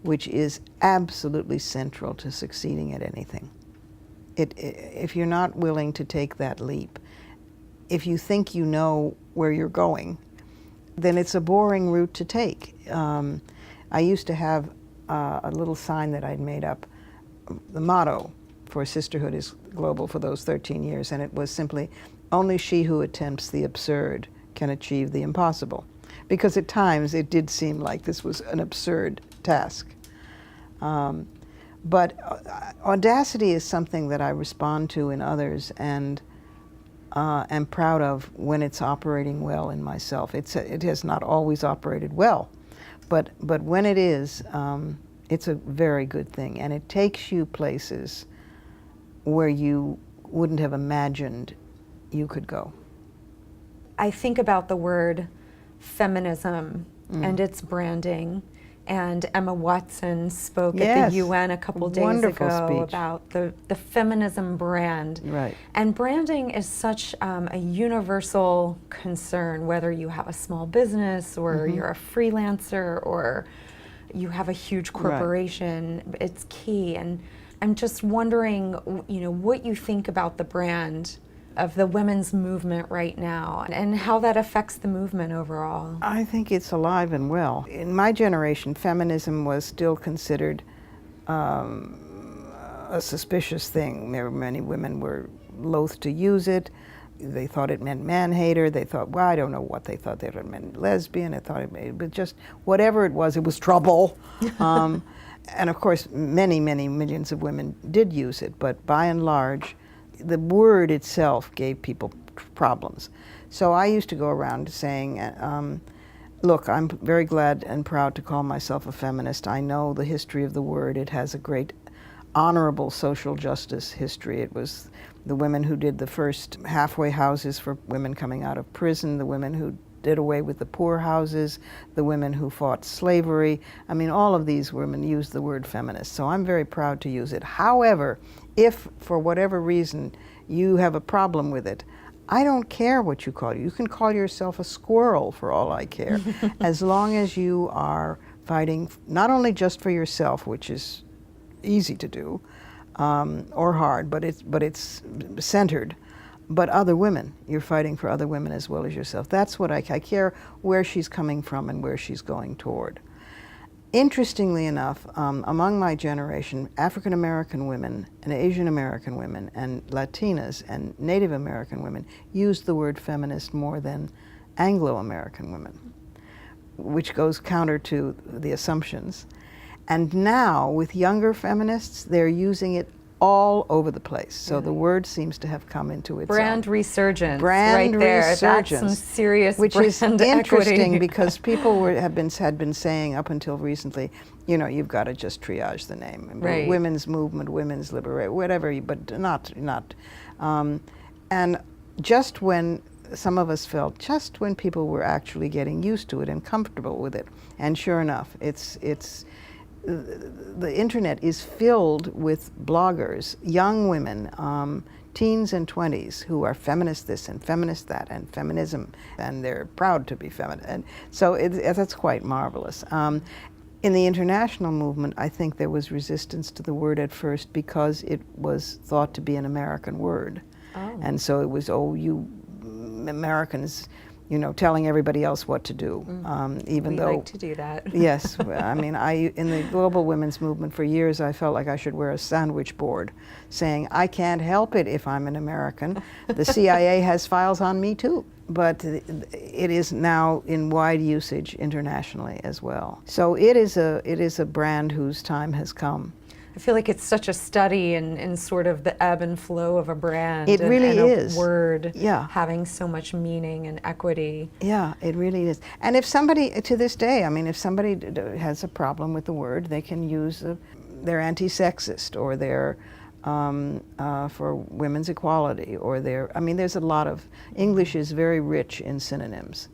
which is absolutely central to succeeding at anything. If you're not willing to take that leap, if you think you know where you're going, then it's a boring route to take. I used to have a little sign that I'd made up. The motto for Sisterhood is Global for those 13 years, and it was simply, only she who attempts the absurd can achieve the impossible. Because at times it did seem like this was an absurd task. But audacity is something that I respond to in others, and am proud of when it's operating well in myself. It has not always operated well, but when it is, it's a very good thing, and it takes you places where you wouldn't have imagined you could go. I think about the word feminism and its branding, and Emma Watson spoke at Yes. the UN a couple days Wonderful ago speech. about the feminism brand. Right. And branding is such a universal concern, whether you have a small business or you're a freelancer or you have a huge corporation. It's key. And I'm just wondering, you know, what you think about the brand of the women's movement right now and how that affects the movement overall. I think it's alive and well. In my generation, feminism was still considered a suspicious thing. Many women were loath to use it. They thought it meant man-hater. They thought, well, I don't know what they thought. They thought it meant lesbian. They thought it meant, but just whatever it was trouble. And of course, many, many millions of women did use it, but by and large, the word itself gave people problems. So I used to go around saying, Look, I'm very glad and proud to call myself a feminist. I know the history of the word. It has a great honorable social justice history. It was the women who did the first halfway houses for women coming out of prison, the women who did away with the poor houses, the women who fought slavery. I mean, all of these women used the word feminist, so I'm very proud to use it. However, if for whatever reason you have a problem with it, I don't care what you call it. You can call yourself a squirrel for all I care, as long as you are fighting not only just for yourself, which is easy to do, or hard, but it's centered, but other women. You're fighting for other women as well as yourself. That's what I care where she's coming from and where she's going toward. Interestingly enough, among my generation, African American women and Asian American women and Latinas and Native American women used the word feminist more than Anglo American women, which goes counter to the assumptions. And now, with younger feminists, they're using it all over the place. So the word seems to have come into its brand own. resurgence. Brand right there. resurgence, That's some serious which brand is interesting equity. because people had been saying up until recently, you know, you've got to just triage the name. Right. Women's movement, women's liberation, whatever, but not. And just when some of us felt, just when people were actually getting used to it and comfortable with it, and sure enough, the internet is filled with bloggers, young women, teens and 20s, who are feminist this and feminist that and feminism, and they're proud to be feminist. And so that's quite marvelous. In the international movement, I think there was resistance to the word at first because it was thought to be an American word. Oh. And so it was, oh, you Americans, you know, telling everybody else what to do, even we though like to do that. Yes, I mean, in the global women's movement for years, I felt like I should wear a sandwich board saying, I can't help it if I'm an American. The CIA has files on me too. But it is now in wide usage internationally as well. So it is a brand whose time has come. I feel like it's such a study in sort of the ebb and flow of a brand. It really and is. A word Yeah. having so much meaning and equity. Yeah, it really is. And if somebody, to this day, I mean, if somebody has a problem with the word, they can use they're anti-sexist, or they're for women's equality, or I mean, there's a lot of, English is very rich in synonyms.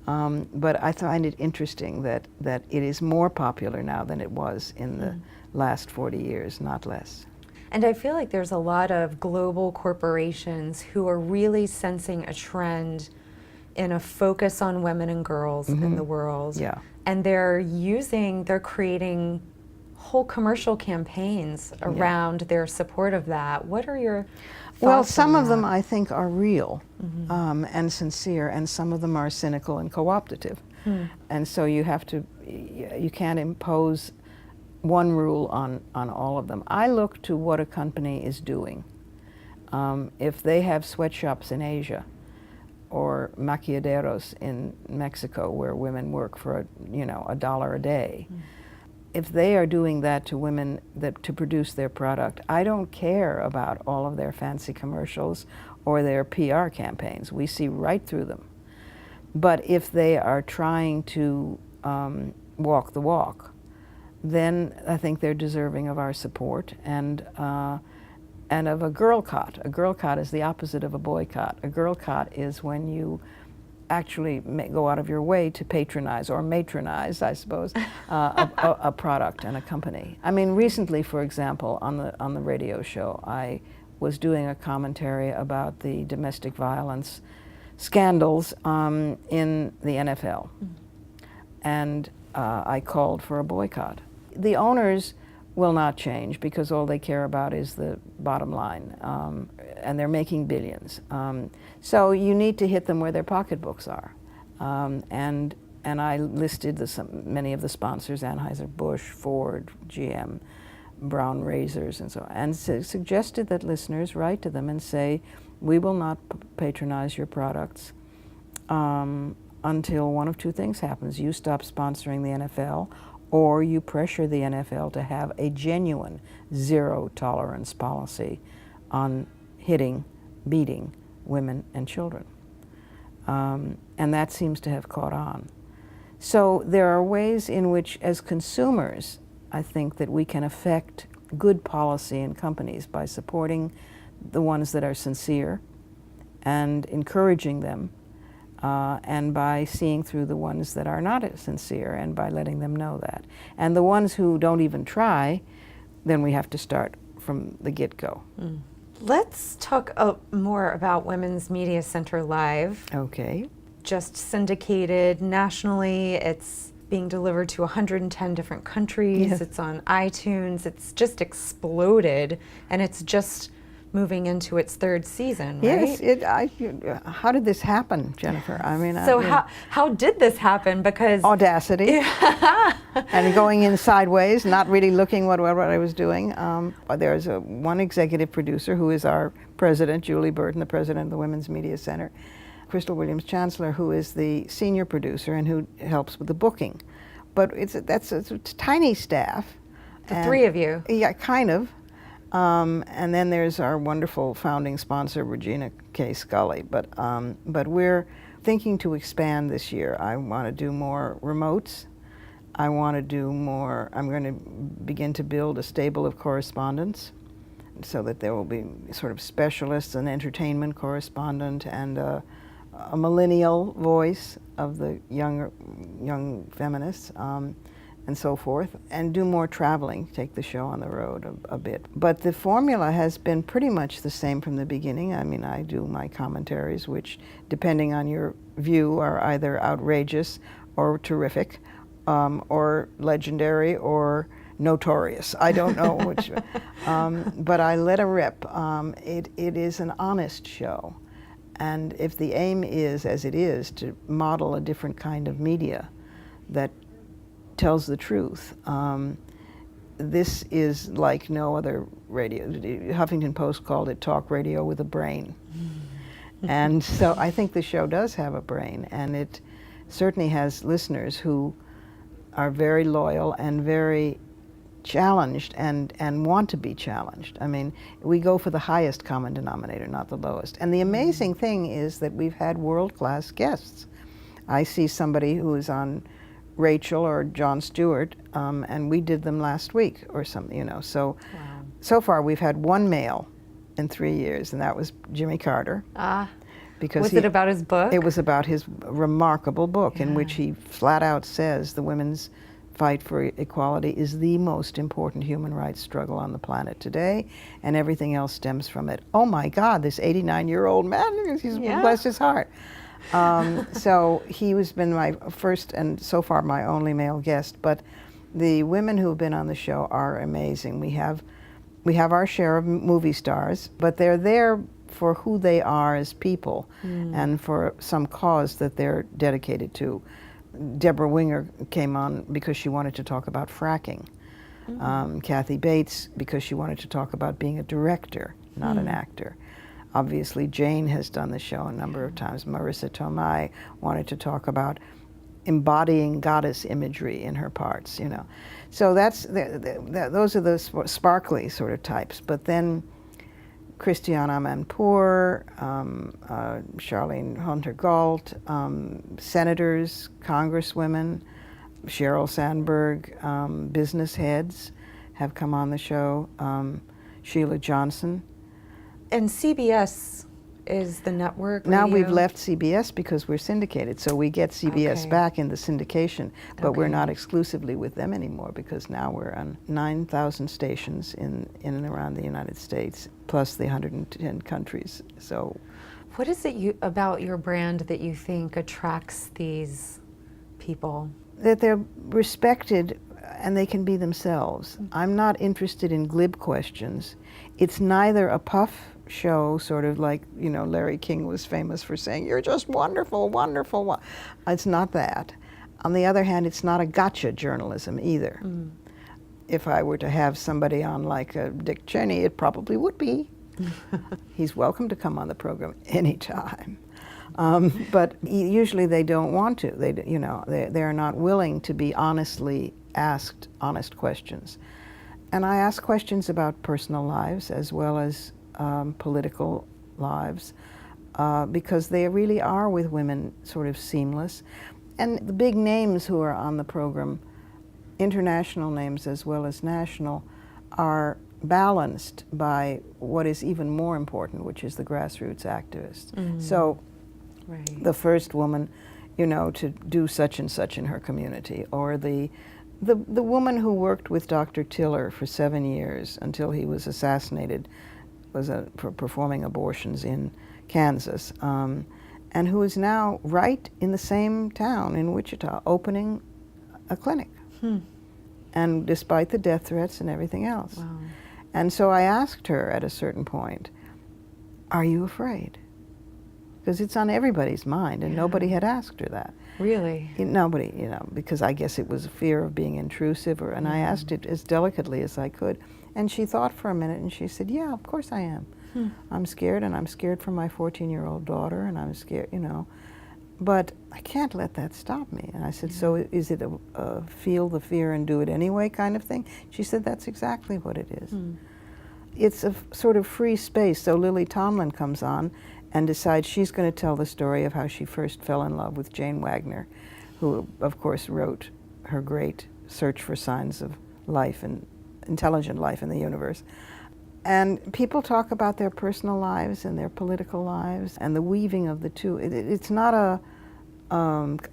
But I find it interesting that it is more popular now than it was in the last 40 years, not less. And I feel like there's a lot of global corporations who are really sensing a trend in a focus on women and girls in the world. Yeah. And they're creating whole commercial campaigns around their support of that. What are your thoughts Well, some on of them that? I think are real and sincere, and some of them are cynical and co-optative. And so you can't impose one rule on all of them. I look to what a company is doing. If they have sweatshops in Asia or maquilladeros in Mexico where women work for $1 a day, if they are doing that to women to produce their product, I don't care about all of their fancy commercials or their PR campaigns. We see right through them. But if they are trying to walk the walk, then I think they're deserving of our support and of a girlcott. A girlcott is the opposite of a boycott. A girlcott is when you actually go out of your way to patronize or matronize, I suppose, a product and a company. I mean, recently, for example, on the radio show, I was doing a commentary about the domestic violence scandals in the NFL, and I called for a boycott. The owners will not change because all they care about is the bottom line, and they're making billions. So you need to hit them where their pocketbooks are. And I listed many of the sponsors: Anheuser-Busch, Ford, GM, Brown Razors, and so on, and suggested that listeners write to them and say, we will not patronize your products until one of two things happens. You stop sponsoring the NFL, or you pressure the NFL to have a genuine zero-tolerance policy on beating women and children. And that seems to have caught on. So there are ways in which, as consumers, I think that we can affect good policy in companies by supporting the ones that are sincere and encouraging them, and by seeing through the ones that are not as sincere and by letting them know that. And the ones who don't even try, then we have to start from the get-go. Let's talk more about Women's Media Center Live. Okay. Just syndicated nationally. It's being delivered to 110 different countries. Yes. It's on iTunes. It's just exploded, and it's just moving into its third season, right? Yes. How did this happen, Jennifer? I mean, So how did this happen? Because audacity and going in sideways, not really looking what I was doing. There's one executive producer who is our president, Julie Burton, the president of the Women's Media Center, Crystal Williams Chancellor, who is the senior producer and who helps with the booking. But it's a tiny staff. The three of you. Yeah, kind of. And then there's our wonderful founding sponsor, Regina K. Scully. But we're thinking to expand this year. I want to do more remotes. I want to do more. I'm going to begin to build a stable of correspondents so that there will be sort of specialists, an entertainment correspondent, and a millennial voice of the young feminists. And so forth, and do more traveling, take the show on the road a bit. But the formula has been pretty much the same from the beginning. I mean, I do my commentaries, which, depending on your view, are either outrageous or terrific, or legendary or notorious. I don't know which, but I let a rip. It is an honest show. And if the aim is, as it is, to model a different kind of media that tells the truth. This is like no other radio. The Huffington Post called it talk radio with a brain. And so I think the show does have a brain, and it certainly has listeners who are very loyal and very challenged and want to be challenged. I mean, we go for the highest common denominator, not the lowest. And the amazing thing is that we've had world-class guests. I see somebody who is on Rachel or Jon Stewart, and we did them last week or something, you know. So, Wow. So far we've had one male in 3 years, and that was Jimmy Carter. Because was it about his book? It was about his remarkable book, in which he flat out says the women's fight for equality is the most important human rights struggle on the planet today, and everything else stems from it. Oh my God, this 89-year-old man, he's bless his heart. So he has been my first and so far my only male guest, but the women who have been on the show are amazing. We have our share of movie stars, but they're there for who they are as people and for some cause that they're dedicated to. Deborah Winger came on because she wanted to talk about fracking. Kathy Bates because she wanted to talk about being a director, not an actor. Obviously, Jane has done the show a number of times. Marissa Tomei wanted to talk about embodying goddess imagery in her parts, you know. So those are the sparkly sort of types. But then Christiane Amanpour, Charlene Hunter-Gault, senators, congresswomen, Sheryl Sandberg, business heads have come on the show, Sheila Johnson. And CBS is the network. Now radio? we've left CBS because we're syndicated, so we get CBS Okay. back in the syndication, but we're Okay. not exclusively with them anymore because now we're on 9,000 stations in and around the United States, plus the 110 countries. So, What is it about your brand that you think attracts these people? that they're respected and they can be themselves. I'm not interested in glib questions. It's neither a puff show, sort of like, you know, Larry King was famous for saying, "You're just wonderful, wonderful." It's not that. On the other hand, it's not a gotcha journalism either. If I were to have somebody on like Dick Cheney, it probably would be. He's welcome to come on the program anytime. But usually they don't want to. They're not willing to be honestly asked honest questions. And I ask questions about personal lives as well as political lives because they really are with women sort of seamless. And the big names who are on the program, international names as well as national, are balanced by what is even more important, which is the grassroots activists. So Right. the first woman, you know, to do such and such in her community, or the woman who worked with Dr. Tiller for 7 years until he was assassinated, was for performing abortions in Kansas, and who is now right in the same town in Wichita opening a clinic. And despite the death threats and everything else. Wow. And so I asked her at a certain point, are you afraid? Because it's on everybody's mind, and nobody had asked her that. Really? Nobody, you know, because I guess it was a fear of being intrusive, and I asked it as delicately as I could. And she thought for a minute, and she said, yeah, of course I am. I'm scared, and I'm scared for my 14-year-old daughter, and I'm scared, you know. But I can't let that stop me. And I said, so is it a feel the fear and do it anyway kind of thing? She said, that's exactly what it is. It's a sort of free space. So Lily Tomlin comes on and decides she's going to tell the story of how she first fell in love with Jane Wagner, who, of course, wrote her great Search for Signs of Life and Intelligent Life in the Universe. And people talk about their personal lives and their political lives and the weaving of the two. It's not a,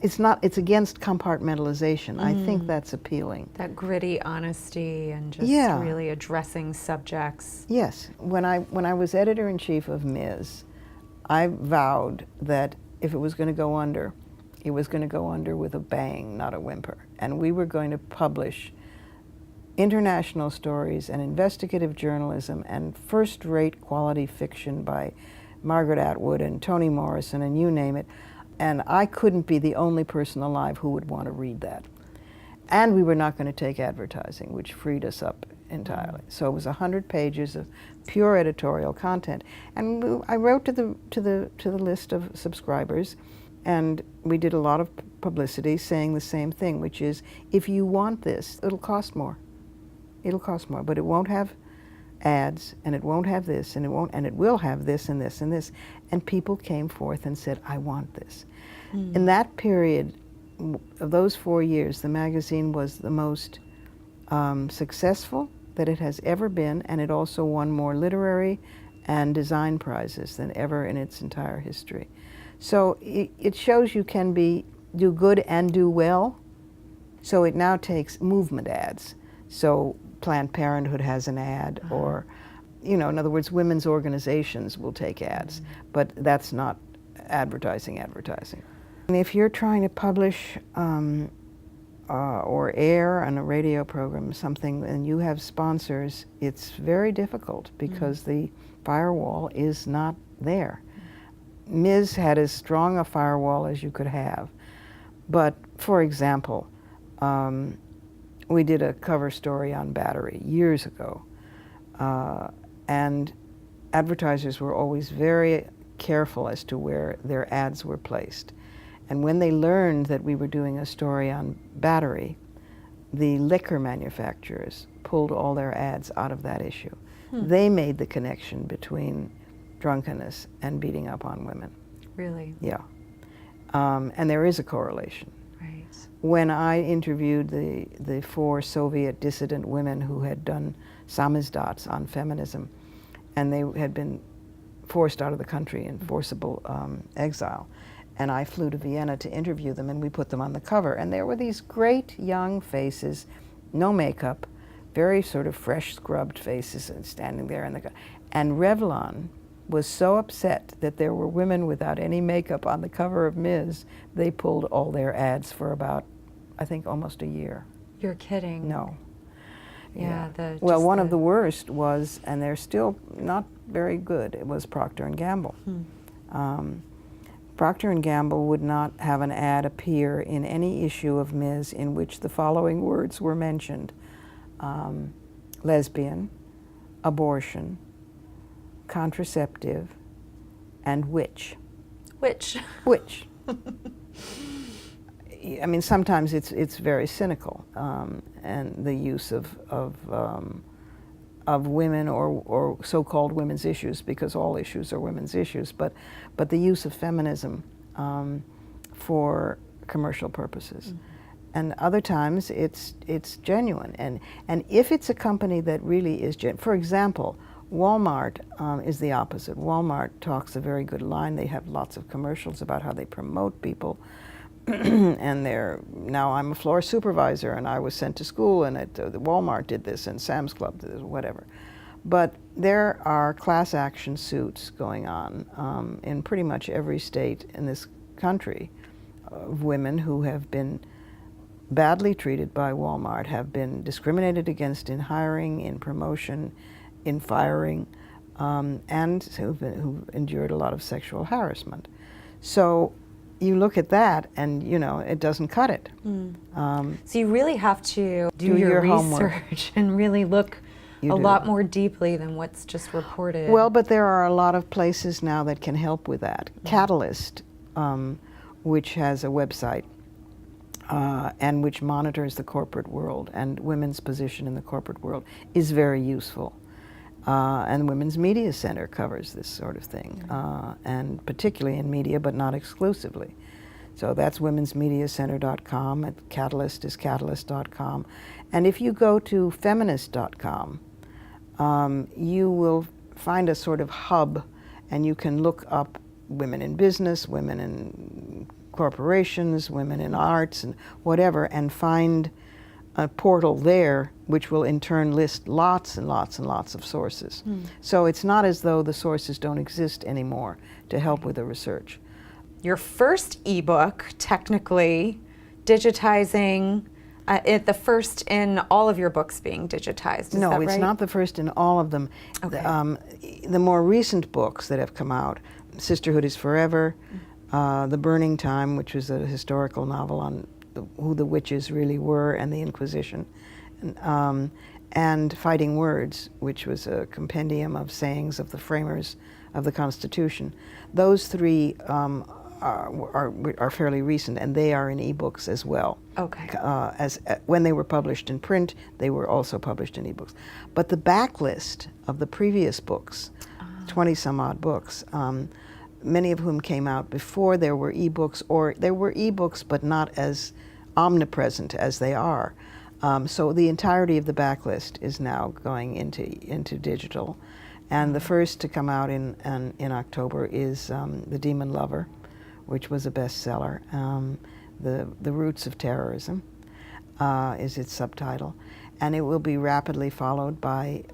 it's against compartmentalization. I think that's appealing. That gritty honesty and just Yeah. really addressing subjects. Yes. When I was editor-in-chief of Ms., I vowed that if it was going to go under, it was going to go under with a bang, not a whimper. And we were going to publish international stories and investigative journalism and first-rate quality fiction by Margaret Atwood and Toni Morrison and you name it. And I couldn't be the only person alive who would want to read that. And we were not going to take advertising, which freed us up entirely. So it was 100 pages of pure editorial content. And I wrote to the list of subscribers, and we did a lot of publicity saying the same thing, which is, if you want this, it'll cost more. It'll cost more, but it won't have ads, and it won't have this, and it will have this and this and this. And people came forth and said, I want this. In that period of those 4 years, the magazine was the most successful that it has ever been, and it also won more literary and design prizes than ever in its entire history. So it shows you can do good and do well. So it now takes movement ads. So Planned Parenthood has an ad, or, you know, in other words, women's organizations will take ads, but that's not advertising. And if you're trying to publish or air on a radio program something and you have sponsors, it's very difficult because the firewall is not there. Ms. had as strong a firewall as you could have. But, for example, we did a cover story on battery years ago, and advertisers were always very careful as to where their ads were placed. And when they learned that we were doing a story on battery, the liquor manufacturers pulled all their ads out of that issue. They made the connection between drunkenness and beating up on women. Really? Yeah. And there is a correlation. Right. When I interviewed the 4 Soviet dissident women who had done samizdats on feminism, and they had been forced out of the country in forcible exile, and I flew to Vienna to interview them, and we put them on the cover, and there were these great young faces, no makeup, very sort of fresh scrubbed faces, and standing there and Revlon was so upset that there were women without any makeup on the cover of Ms., they pulled all their ads for about, I think, almost a year. You're kidding. No. Yeah. Well, one of the worst was, and they're still not very good, it was Procter & Gamble. Procter & Gamble would not have an ad appear in any issue of Ms. in which the following words were mentioned: lesbian, abortion, contraceptive, and witch. Which? Which. I mean, sometimes it's very cynical, and the use of women or so-called women's issues, because all issues are women's issues, but the use of feminism for commercial purposes. And other times it's genuine. And if it's a company that really is genuine, for example, Walmart is the opposite. Walmart talks a very good line. They have lots of commercials about how they promote people. And now I'm a floor supervisor, and I was sent to school, and Walmart did this, and Sam's Club did this, whatever. But there are class action suits going on in pretty much every state in this country of women who have been badly treated by Walmart, have been discriminated against in hiring, in promotion, in firing, and who endured a lot of sexual harassment. So you look at that, and it doesn't cut it. So you really have to do your your homework. research and really look You a do. lot more deeply than what's just reported. Well, but there are a lot of places now that can help with that. Catalyst, which has a website and which monitors the corporate world and women's position in the corporate world, is very useful. And Women's Media Center covers this sort of thing, and particularly in media, but not exclusively. So that's womensmediacenter.com, Catalyst is catalyst.com. And if you go to feminist.com, you will find a sort of hub, and you can look up women in business, women in corporations, women in arts, and whatever, and find a portal there which will in turn list lots and lots and lots of sources. So it's not as though the sources don't exist anymore to help with the research. Your first ebook, technically, digitizing, the first in all of your books being digitized, is No, that it's right? not the first in all of them. Okay. The more recent books that have come out, Sisterhood is Forever, The Burning Time, which was a historical novel on who the witches really were and the Inquisition, and Fighting Words, which was a compendium of sayings of the framers of the Constitution. Those three are fairly recent, and they are in ebooks as well. Okay. When they were published in print, they were also published in ebooks. But the backlist of the previous books, 20 some odd books, many of whom came out before there were ebooks, or there were ebooks but not as omnipresent as they are. So the entirety of the backlist is now going into digital. And the first to come out in October is The Demon Lover, which was a bestseller. The Roots of Terrorism is its subtitle. And it will be rapidly followed by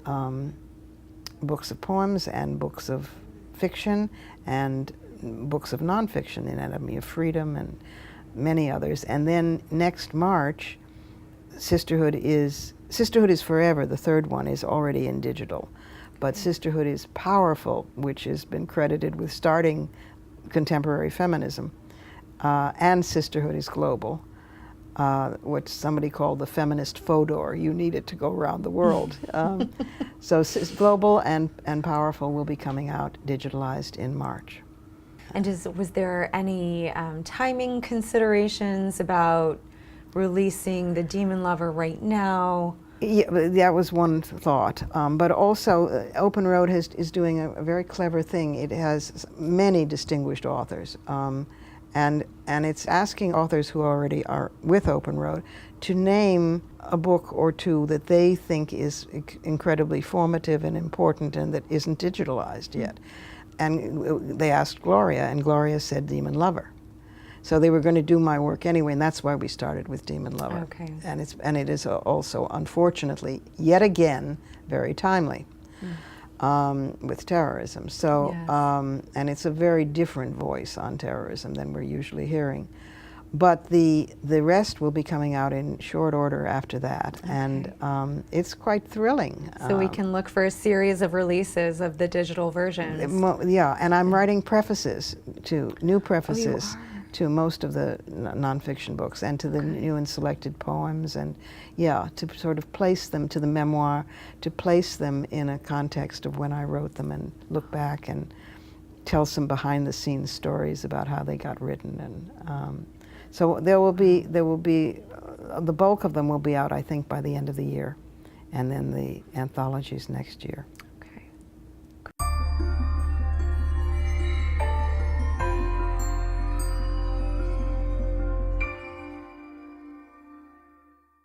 books of poems and books of fiction and books of nonfiction, The Anatomy of Freedom and many others. And then next March, Sisterhood is Forever, the third one, is already in digital. But Sisterhood is Powerful, which has been credited with starting contemporary feminism, and Sisterhood is Global, what somebody called the feminist Fodor. You need it to go around the world. So Global and Powerful will be coming out digitalized in March. And was there any timing considerations about releasing The Demon Lover right now? Yeah, that was one thought. But also, Open Road is doing a very clever thing. It has many distinguished authors. And it's asking authors who already are with Open Road to name a book or two that they think is incredibly formative and important and that isn't digitalized yet. And they asked Gloria, and Gloria said Demon Lover. So they were going to do my work anyway, and that's why we started with Demon Lover. Okay. And it is also, unfortunately, yet again, very timely with terrorism. So, Yes. and it's a very different voice on terrorism than we're usually hearing. But the rest will be coming out in short order after that, and it's quite thrilling. So we can look for a series of releases of the digital versions. Yeah, and I'm writing prefaces to new prefaces are? to most of the nonfiction books and to the new and selected poems, and to sort of place them to the memoir, to place them in a context of when I wrote them and look back and tell some behind the scenes stories about how they got written. And so there will be the bulk of them will be out, I think, by the end of the year, and then the anthologies next year.